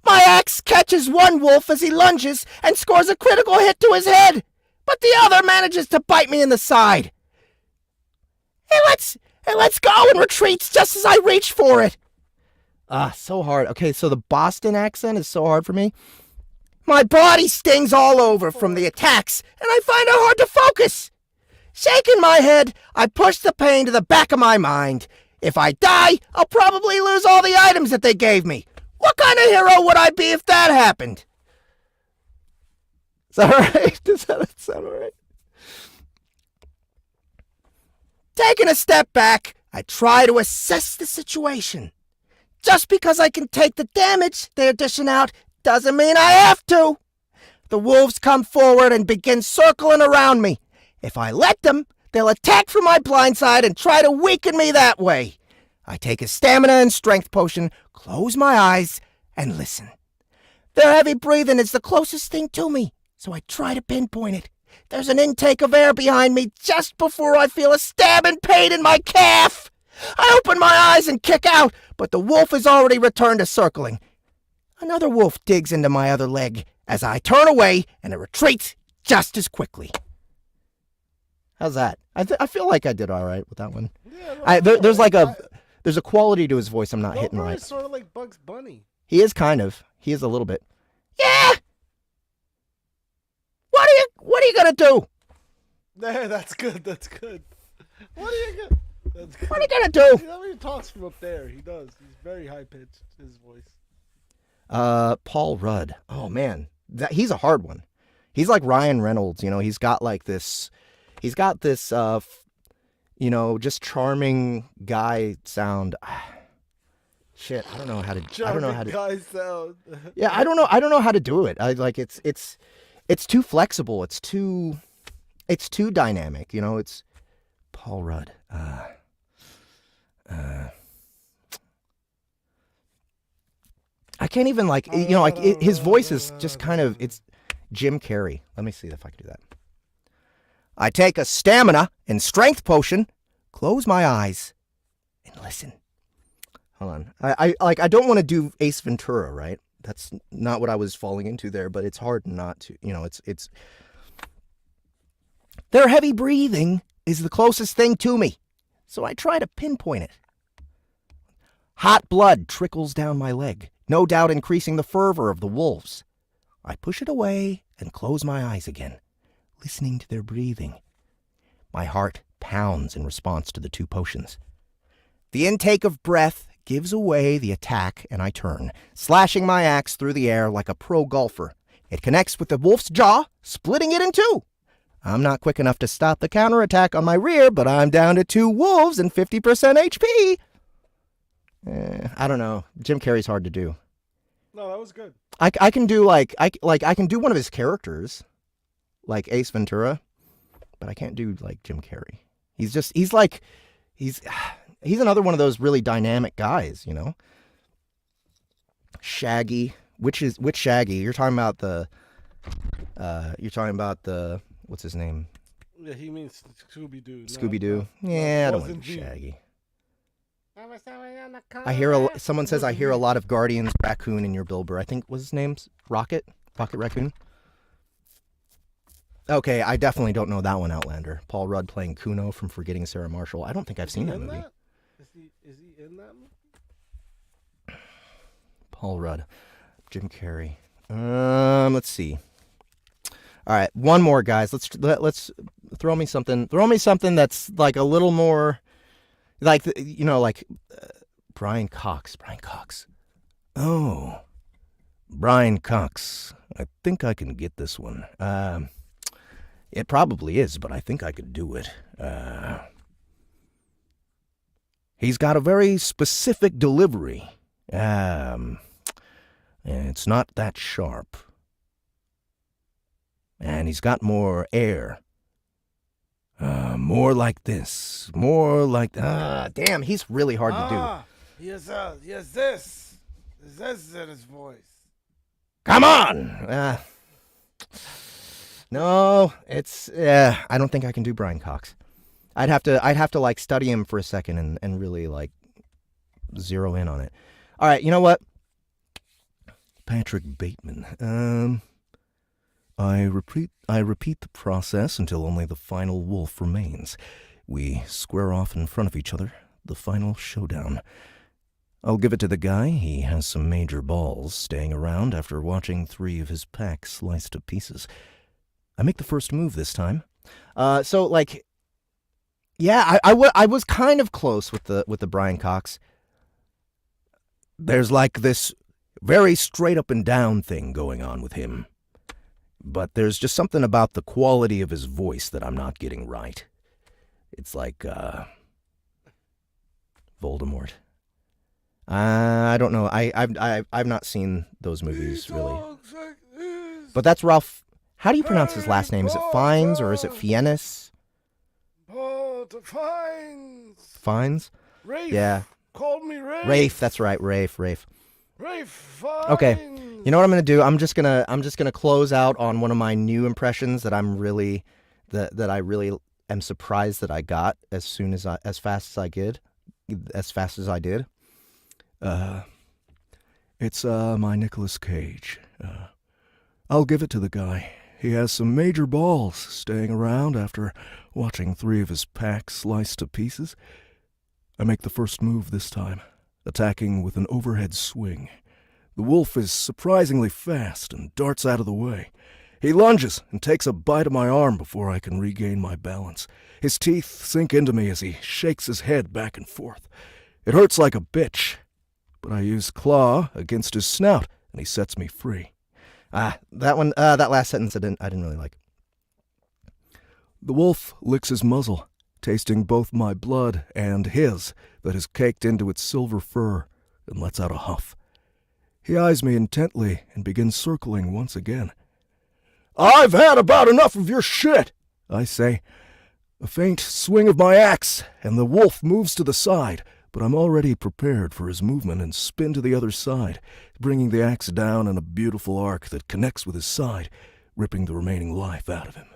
My axe catches one wolf as he lunges and scores a critical hit to his head, but the other manages to bite me in the side. It lets go and retreats just as I reach for it. So hard. Okay, so the Boston accent is so hard for me. My body stings all over from the attacks, and I find it hard to focus. Shaking my head, I push the pain to the back of my mind. If I die, I'll probably lose all the items that they gave me. What kind of hero would I be if that happened? Is that all right? Does that sound all right? Taking a step back, I try to assess the situation. Just because I can take the damage they're dishing out doesn't mean I have to. The wolves come forward and begin circling around me. If I let them, they'll attack from my blind side and try to weaken me that way. I take a stamina and strength potion, close my eyes, and listen. Their heavy breathing is the closest thing to me, so I try to pinpoint it. There's an intake of air behind me just before I feel a stabbing pain in my calf. I open my eyes and kick out, but the wolf has already returned to circling. Another wolf digs into my other leg as I turn away, and it retreats just as quickly. How's that? I feel like I did all right with that one. Yeah, There's a quality to his voice I'm not hitting Wilbur right. is sort of like Bugs Bunny. He is kind of. He is a little bit. Yeah! What are you gonna do? Yeah, that's good. That's good. What are you gonna? That's good. What are you gonna do? See, that when he talks from up there, he does. He's very high pitched. His voice. Paul Rudd. Oh man, he's a hard one. He's like Ryan Reynolds. You know, he's got this, just charming guy sound. Shit, I don't know how to. Guy sound. Yeah, I don't know how to do it. It's too flexible. It's too dynamic. You know, it's Paul Rudd. I can't even his voice is just kind of, it's Jim Carrey. Let me see if I can do that. I take a stamina and strength potion, close my eyes, and listen. Hold on. I don't want to do Ace Ventura, right? That's not what I was falling into there, but it's hard not to. You know, it's. Their heavy breathing is the closest thing to me, so I try to pinpoint it. Hot blood trickles down my leg, no doubt increasing the fervor of the wolves. I push it away and close my eyes again, listening to their breathing. My heart pounds in response to the 2 potions. The intake of breath gives away the attack, and I turn, slashing my axe through the air like a pro golfer. It connects with the wolf's jaw, splitting it in 2. I'm not quick enough to stop the counterattack on my rear, but I'm down to 2 wolves and 50% HP. I don't know. Jim Carrey's hard to do. No, that was good. I can do I can do one of his characters, like Ace Ventura, but I can't do like Jim Carrey. He's another one of those really dynamic guys, you know. Shaggy, which Shaggy? You're talking about the what's his name? Yeah, he means Scooby-Doo. Scooby-Doo. Yeah, I don't want to do Shaggy. Someone says I hear a lot of Guardians Raccoon in your Bill Burr. I think was his name Rocket Raccoon. Okay, I definitely don't know that one, Outlander. Paul Rudd playing Kuno from Forgetting Sarah Marshall. I don't think I've seen that movie. Is he in that movie? Paul Rudd, Jim Carrey. Let's see. All right, one more, guys. Let's throw me something. Throw me something that's like a little more, like Brian Cox. Brian Cox. Oh, Brian Cox. I think I can get this one. It probably is, but I think I could do it. He's got a very specific delivery. And it's not that sharp. And he's got more air. More like this. More like... damn, he's really hard to do. He has this. This in his voice. Come on! No, it's... I don't think I can do Brian Cox. I'd have to like study him for a second and really like zero in on it. All right, you know what? Patrick Bateman. I repeat the process until only the final wolf remains. We square off in front of each other. The final showdown. I'll give it to the guy. He has some major balls, staying around after watching 3 of his pack sliced to pieces. I make the first move this time. So like, yeah, I was kind of close with the Brian Cox. There's like this very straight up and down thing going on with him. But there's just something about the quality of his voice that I'm not getting right. It's like, Voldemort. I don't know. I've not seen those movies really. But that's Ralph. How do you pronounce his last name? Is it Fiennes or is it Fiennes? Fiennes? Rafe. Yeah. Called me Rafe. Rafe, that's right. Rafe. Rafe. Okay. You know what I'm gonna do? I'm just gonna close out on one of my new impressions that I'm really that I really am surprised that I got as fast as I did. It's my Nicolas Cage. I'll give it to the guy. He has some major balls staying around after watching 3 of his packs sliced to pieces. I make the first move this time, attacking with an overhead swing. The wolf is surprisingly fast and darts out of the way. He lunges and takes a bite of my arm before I can regain my balance. His teeth sink into me as he shakes his head back and forth. It hurts like a bitch, but I use claw against his snout, and he sets me free. That last sentence I didn't really like. The wolf licks his muzzle, tasting both my blood and his that is caked into its silver fur, and lets out a huff. He eyes me intently and begins circling once again. "I've had about enough of your shit," I say. A faint swing of my axe, and the wolf moves to the side, but I'm already prepared for his movement and spin to the other side, bringing the axe down in a beautiful arc that connects with his side, ripping the remaining life out of him.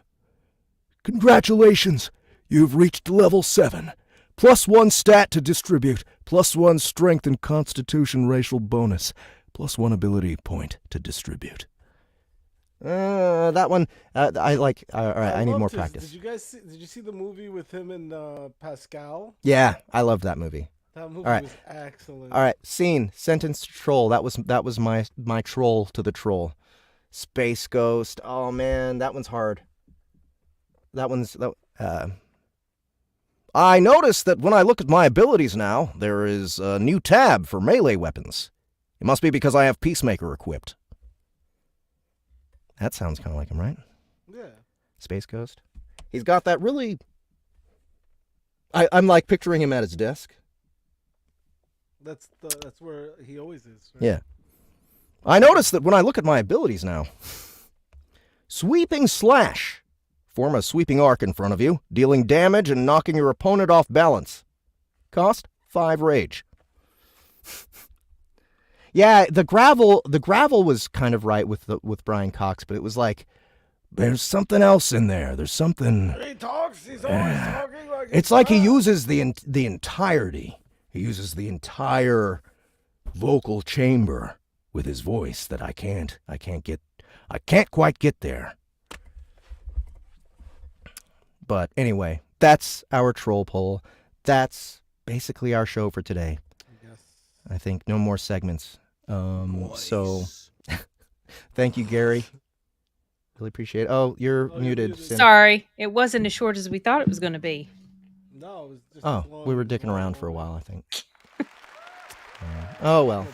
"Congratulations! You've reached level 7. +1 stat to distribute, +1 strength and constitution racial bonus, +1 ability point to distribute." That one, I like. All right, I need more practice. Did you see the movie with him and Pascal? Yeah, I loved that movie. That movie was excellent. All right, scene, sentence to troll. That was my troll to the troll. Space Ghost. Oh man, that one's hard. I noticed that when I look at my abilities now, there is a new tab for melee weapons. It must be because I have Peacemaker equipped. That sounds kind of like him, right? Yeah. Space Ghost. He's got that really... I'm like picturing him at his desk. That's where he always is. Right? Yeah. I noticed that when I look at my abilities now, Sweeping Slash. Form a sweeping arc in front of you, dealing damage and knocking your opponent off balance. Cost 5 rage. Yeah, the gravel was kind of right with Brian Cox, but it was like there's something else in there. There's something. He talks. He's always talking like. It's like he uses the entirety. He uses the entire vocal chamber with his voice that I can't quite get there. But anyway, that's our troll poll. That's basically our show for today. Yes. I think no more segments. So thank you, Gary. Really appreciate it. Oh, you're muted. Sorry, it wasn't as short as we thought it was going to be. No, it was just we were dicking around for a while, I think. Oh, well.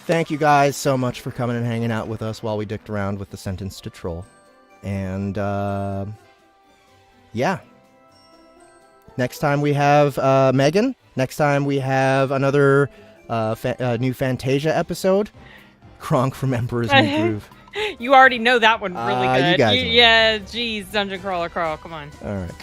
Thank you guys so much for coming and hanging out with us while we dicked around with the sentence to troll. And, yeah. Next time we have Megan. Next time we have another new Phantasia episode. Kronk from Emperor's New Groove. You already know that one really good. You guys know. Yeah, geez, Dungeon Crawler Crawl, come on. All right.